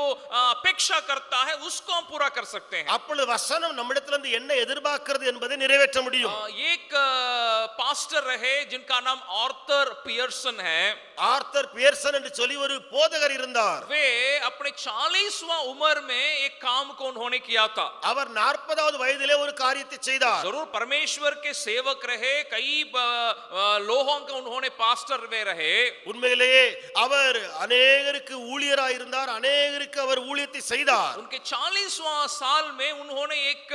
अपेक्षा करता है उसको हम पूरा कर सकते हैं। அப்பொழுது வசனம் நம்மிடத்திலிருந்து என்ன எதிர்பார்க்கிறது என்பதை நிறைவேற்ற முடியும். एक पास्टर रहे जिनका नाम आर्थर पियर्सन है। ஆர்தர் பியர்சன் என்று சொல்லி ஒரு போதகர் இருந்தார். वे अपने 40वां उम्र में एक काम को उन्होंने किया था। அவர் 40வது வயதிலே ஒரு காரியத்தை செய்தார். जरूर परमेश्वर के सेवक रहे, कई लोगों का उन्होंने पास्टर वे रहे। உண்மையிலேயே அவர் अनेகருக்கு ஊழியராய் இருந்தார், अनेகருக்கு அவர் ஊழியத்தை செய்தார். उनके 40वां साल में उन्होंने एक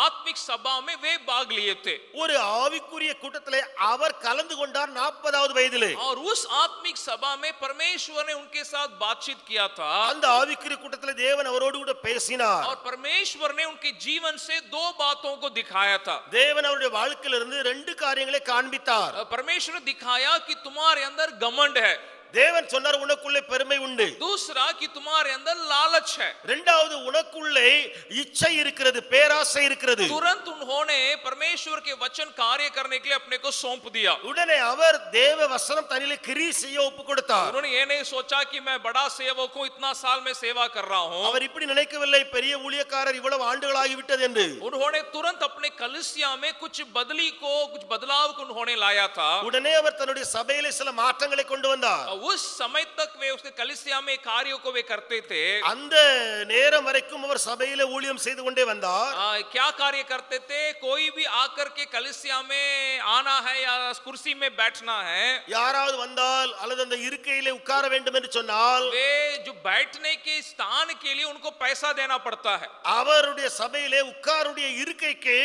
आत्मिक सभा में वे भाग लिए थे। ஒரு ஆவிக்குரிய கூட்டத்திலே அவர் கலந்து கொண்டார் 40வது வயதிலே. और उस आत्मिक सभा में परमेश्वर ने उनके साथ बातचीत किया था। அந்த ஆவிக்குரிய கூட்டத்திலே தேவன் அவரோடு கூட பேசினார். और परमेश्वर ने उनके जीवन से दो बातों को दिखाया था। தேவன் அவருடைய வாழ்க்கையிலிருந்து ரெண்டு காரியங்களை காண்பித்தார். परमेश्वर ने दिखाया कि तुम्हारे अंदर घमंड है। தேவன் சொன்னார் உனக்குள்ளே பெருமை உண்டு. दूसरा कि तुम्हारे अंदर लालच है। இரண்டாவது உனக்குள்ளே இச்சை இருக்கிறது, பேராசை இருக்கிறது. तुरंत उन्होंने परमेश्वर के वचन कार्य करने के लिए अपने को सौंप दिया। உடனே அவர் தேவ வசனம் தன்னிலே கிரியை செய்ய ஒப்பு கொடுத்தார். उन्होंने ये नहीं सोचा कि मैं बड़ा सेवक हूं, इतना साल में सेवा कर रहा हूं। அவர் இப்படி நினைக்கவில்லை, பெரிய ஊழியக்காரர் இவ்வளவு ஆண்டுகளாகி விட்டது என்று. उन्होंने तुरंत अपने कलीसिया में कुछ बदली को, कुछ बदलाव को उन्होंने लाया था। உடனே அவர் தன்னுடைய சபையிலே சில மாற்றங்களை கொண்டு வந்தார். उस समय तक वे उसके कलीसिया में कार्यों को वे करते थे। அந்த நேரம் வரைக்கும் அவர் சபையிலே ஊழியம் செய்து கொண்டே வந்தார். क्या कार्य करते थे? कोई भी आकर के कलीसिया में आना है या कुर्सी में बैठना है, யாராவது வந்தால் அல்லது அந்த இருக்கையிலே உட்கார வேண்டும் என்று சொன்னால் वे जो बैठने के स्थान के लिए उनको पैसा देना पड़ता है। அவருடைய சபையிலே உட்காருடைய இருக்கைக்கு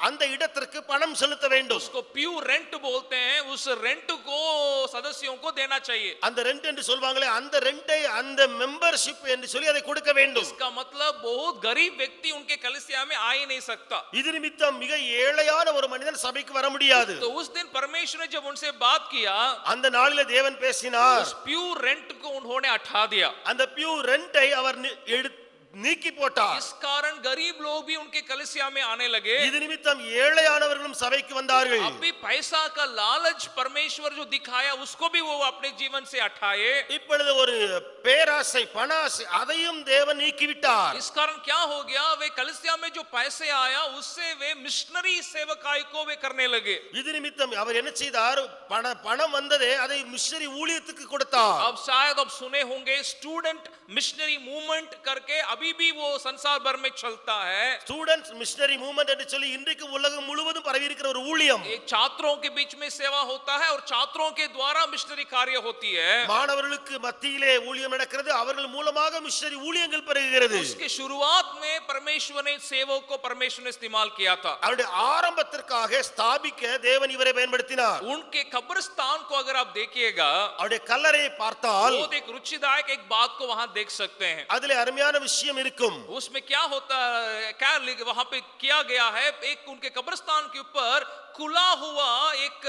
அந்த இடத்திற்கு பணம் செலுத்த வேண்டும். उसको प्यू रेंट बोलते हैं। उस रेंट को सदस्यों को देना चाहिए। அந்த ரெண்ட் என்று சொல்வாங்களே, அந்த ரெண்டை, அந்த மெம்பர்ஷிப் என்று சொல்லி அதை கொடுக்க வேண்டும். इसका मतलब बहुत गरीब व्यक्ति उनके कलीसिया में आ ही नहीं सकता। இது நிமித்தம் மிக ஏழையான ஒரு மனிதன் சபைக்கு வர முடியாது. तो उस दिन परमेश्वर ने जब उनसे बात किया, அந்த நாளிலே தேவன் பேசினார். उस प्यू रेंट को उन्होंने हटा दिया। அந்த பியூ ரெண்டை அவர் நீக்கி போட்டார். इस कारण गरीब लोग भी उनके कलीसिया में आने लगे। இது நிமித்தம் ஏழையானவர்களும் சபைக்கு வந்தார்கள். अभी पैसा का लालच परमेश्वर जो दिखाया उसको भी वो अपने जीवन से हटाए। இப்பொழுது ஒரு பேராசை, பணாசை, அதையும் தேவன் நீக்கிவிட்டார். इस कारण क्या हो गया? वे कलीसिया में जो पैसे आया उससे वे मिशनरी सेवकाई को वे करने लगे। இது நிமித்தம் அவர் என்ன செய்தார்? பணம் வந்ததே அதை மிஷனரி ஊழியத்துக்கு கொடுத்தார். अब शायद अब सुने होंगे स्टूडेंट मिशनरी मूवमेंट करके अभी भी वो संसार भर में चलता है। ஸ்டூடண்ட்ஸ் மிஷனரி மூவ்மென்ட் என்று சொல்லி இன்றைக்கு உலகம் முழுவதும் பரவி இருக்கிற ஒரு ஊழியம். एक छात्रों के बीच में सेवा होता है और छात्रों के द्वारा मिशनरी कार्य होती है। மாணவர்களுக்கு மத்தியிலே ஊழியம் நடக்கிறது, அவர்கள் மூலமாக மிஷனரி ஊழியங்கள் பெருகுகிறது. उसके शुरुआत में परमेश्वर ने सेवक को परमेश्वर ने इस्तेमाल किया था। அவருடைய ஆரம்பத்திற்காக ஸ்தாபிக்க தேவன் இவரை பயன்படுத்தினார். उनके कब्रिस्तान को अगर आप देखिएगा, அவருடைய கல்லறையை பார்த்தால் बहुत एक रुचिदायक एक बात को वहां देख सकते हैं। அதிலே அருமையான விஷயம் இருக்கும். उसमें क्या होता है, क्या वहां पे किया गया है, एक उनके कब्रिस्तान के ऊपर खुला हुआ एक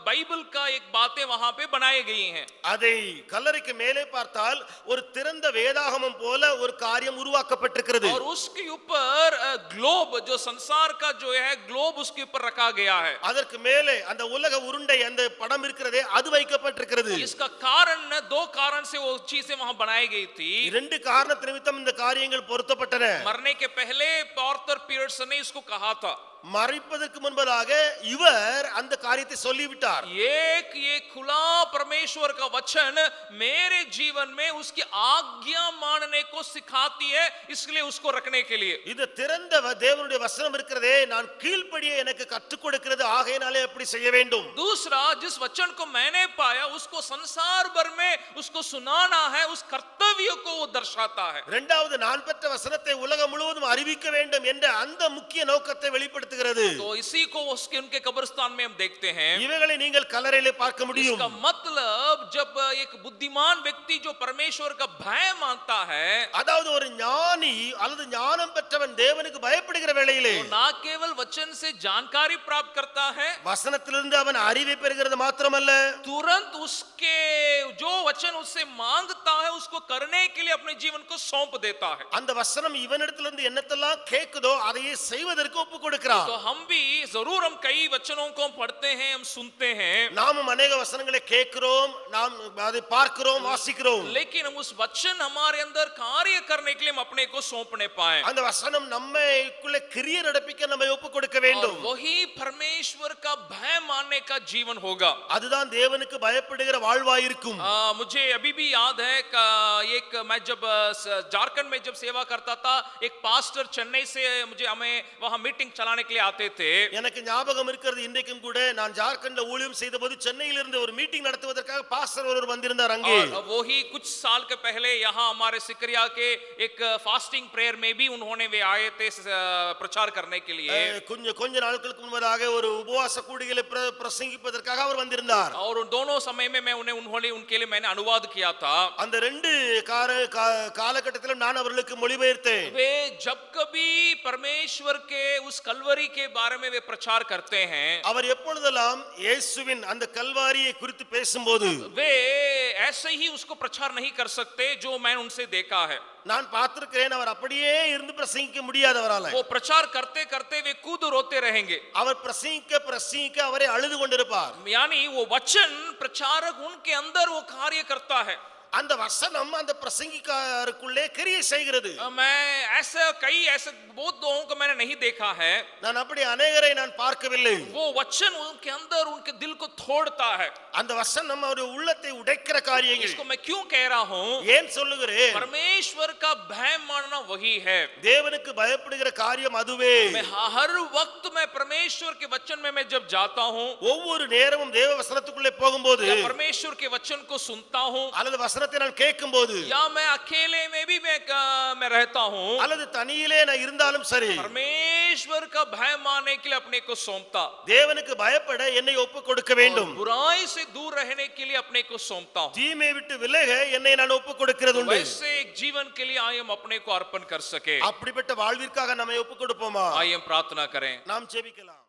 बाइबल का एक बातें वहां पे बनाई गई हैं। அதை கல்லறைக்கு மேலே பார்த்தால் ஒரு திறந்த வேதாகமம் போல ஒரு காரியம் உருவாக்கப்பட்டிருக்கிறது. और उसके ऊपर ग्लोब, जो संसार का जो है ग्लोब उसके ऊपर रखा गया है। அதற்கு மேலே அந்த உலக உருண்டை, அந்த படம் இருக்கிறதே, அது வைக்கப்பட்டிருக்கிறது. इसका कारण, दो कारण से वो चीजें वहां बनाई गई थी। இரண்டு காரணத்து நிமித்தம் இந்த காரியங்கள் பொருத்தப்பட்டன. मरने के पहले आर्थर पियर्सन ने इसको कहा था। மரிப்பதற்கு முன்பதாக இவர் அந்த காரியத்தை சொல்லிவிட்டார். एक ये खुला परमेश्वर का वचन मेरे जीवन में उसकी आज्ञा मानने को सिखाती है, इसलिए उसको रखने के लिए। இந்த திறந்த தேவனுடைய வசனம் இருக்கிறதே, நான் கீழ்ப்படிய எனக்கு கற்றுக் கொடுக்கிறது, ஆகையினாலே அப்படி செய்ய வேண்டும். दूसरा, जिस वचन को मैंने पाया उसको संसार भर में उसको सुनाना है, उस कर्तव्य को वो दर्शाता है। இரண்டாவது, நான் பெற்ற வசனத்தை உலகம் முழுவதும் அறிவிக்க வேண்டும் என்ற அந்த முக்கிய நோக்கத்தை வெளிப்படுத்துகிறது. तो इसी को उसके उनके कब्रिस्तान में हम देखते हैं। இவைகளை நீங்கள் கல்லறையிலே பார்க்க முடியும். इसका मतलब जब एक बुद्धिमान व्यक्ति जो परमेश्वर का भय मानता है, அதாவது ஒரு ஞானி அல்லது ஞானம் பெற்றவன் தேவனுக்கு பயப்படுகிற வேளையிலே वो ना केवल वचन से जानकारी प्राप्त करता है, வசனத்திலிருந்து அவன் அறிவை பெறுகிறது மாத்திரமல்ல, तुरंत उसके जो वचन उससे मांगता है उसको करने के लिए अपने जीवन को सौंप देता है। அந்த வசனம் இவனிடத்திலிருந்து என்னத்தெல்லாம் கேக்குதோ அதையே செய்வதற்கு ஒப்பு கொடுக்கிறார். இருக்கிறார். तो हम भी जरूर हम कई वचनों को हम पढ़ते हैं, हम सुनते हैं, நாமும் अनेक வசனங்களை கேட்கிறோம், நாம் அதை பார்க்கிறோம், வாசிக்கிறோம். लेकिन हम उस वचन हमारे अंदर कार्य करने के लिए हम अपने को सौंपने पाए। அந்த வசனம் நம்மைக்குள்ள கிரியை நடப்பிக்க நம்மை ஒப்புக் கொடுக்க வேண்டும். वही परमेश्वर का भय मानने का जीवन होगा। அதுதான் தேவனுக்கு பயப்படுகிற வாழ்வாயிருக்கும். मुझे अभी भी याद है एक मैं जब झारखंड में जब सेवा करता था, एक पास्टर चेन्नई से मुझे हमें वहां मीटिंग चलाने के लिए आते थे। எனக்கு ஞாபகம் இருக்கிறது, இன்றைக்கும் கூட நான் ஜார்க்கண்ட்ல ஊழியம் செய்தபோது சென்னையில இருந்து ஒரு மீட்டிங் நடத்துவதற்காக பாஸ்டர் ஒருவர் வந்திருந்தார் அங்கே. और वही कुछ साल के पहले यहाँ हमारे सिकरिया के एक फास्टिंग प्रेयर में भी उन्होंने वे आए थे प्रचार करने के लिए। கொஞ்ச நாட்களுக்கு முன்பதாக ஒரு உபவாச கூடிகளை பிரசங்கிப்பதற்காக அவர் வந்திருந்தார். और उन दोनों समय में मैं उन्होंने उनके लिए मैंने अनुवाद किया था। அந்த ரெண்டு காலகட்டத்திலும் நான் அவர்களுக்கு மொழிபெயர்த்தேன். वे जब कभी परमेश्वर के उस कलवरी के बारे में वे प्रचार करते हैं, அவர் எப்பொழுதெல்லாம் இயேசுவின் அந்த கல்வாரியை குறித்து பேசும்போது वे ऐसे ही उसको प्रचार नहीं कर सकते जो मैं उनसे देखा है। நான் பார்த்திருக்கிறேன், அவர் அப்படியே இருந்து பிரசங்கிக்க முடியாதவரால. वो प्रचार करते करते वे खुद रोते रहेंगे। அவர் பிரசங்கிக்க அவரே அழுது கொண்டிருப்பார். यानी वो वचन प्रचारक उनके अंदर वो कार्य करता है। அந்த வசனம் அந்த பிரசங்கிக்காருக்குள்ளே கிரியை செய்கிறது. मैं ऐसे बहुत लोगों को मैंने नहीं देखा है। நான் அப்படி अनेகரை நான் பார்க்கவில்லை. वो वचन उनके अंदर उनके दिल को तोड़ता है। அந்த வசனம் அவருடைய உள்ளத்தை உடைக்கிற காரியங்கள். इसको मैं क्यों कह रहा हूं? ஏன் சொல்லுகிறேன்? परमेश्वर का भय मानना वही है। தேவனுக்கு பயப்படுகிற காரியம் அதுவே. मैं हर वक्त मैं परमेश्वर के वचन में मैं जब जाता हूं, ஒவ்வொரு நேரமும் தேவ வசனத்துக்குள்ளே போகும்போது, या परमेश्वर के वचन को सुनता हूं, அல்லது வசனத்தை நான் கேட்கும்போது, या मैं अकेले में भी मैं रहता हूं, அல்லது தனியிலே நான் இருந்தாலும் சரி, परमेश्वर का भय मानने के लिए अपने को सौंपता, தேவனுக்கு பயப்பட என்னை ஒப்புக் கொடுக்க வேண்டும். बुराई से दूर रहने के लिए अपने को सौंपता हूं। தீமை விட்டு விலக என்னை நான் ஒப்புக் கொடுக்கிறது உண்டு. वैसे एक जीवन के लिए आइए हम अपने को अर्पण कर सके। அப்படிப்பட்ட வாழ்விற்காக நம்மை ஒப்புக் கொடுப்போமா? आइए हम प्रार्थना करें। நாம் ஜெபிக்கலாம்.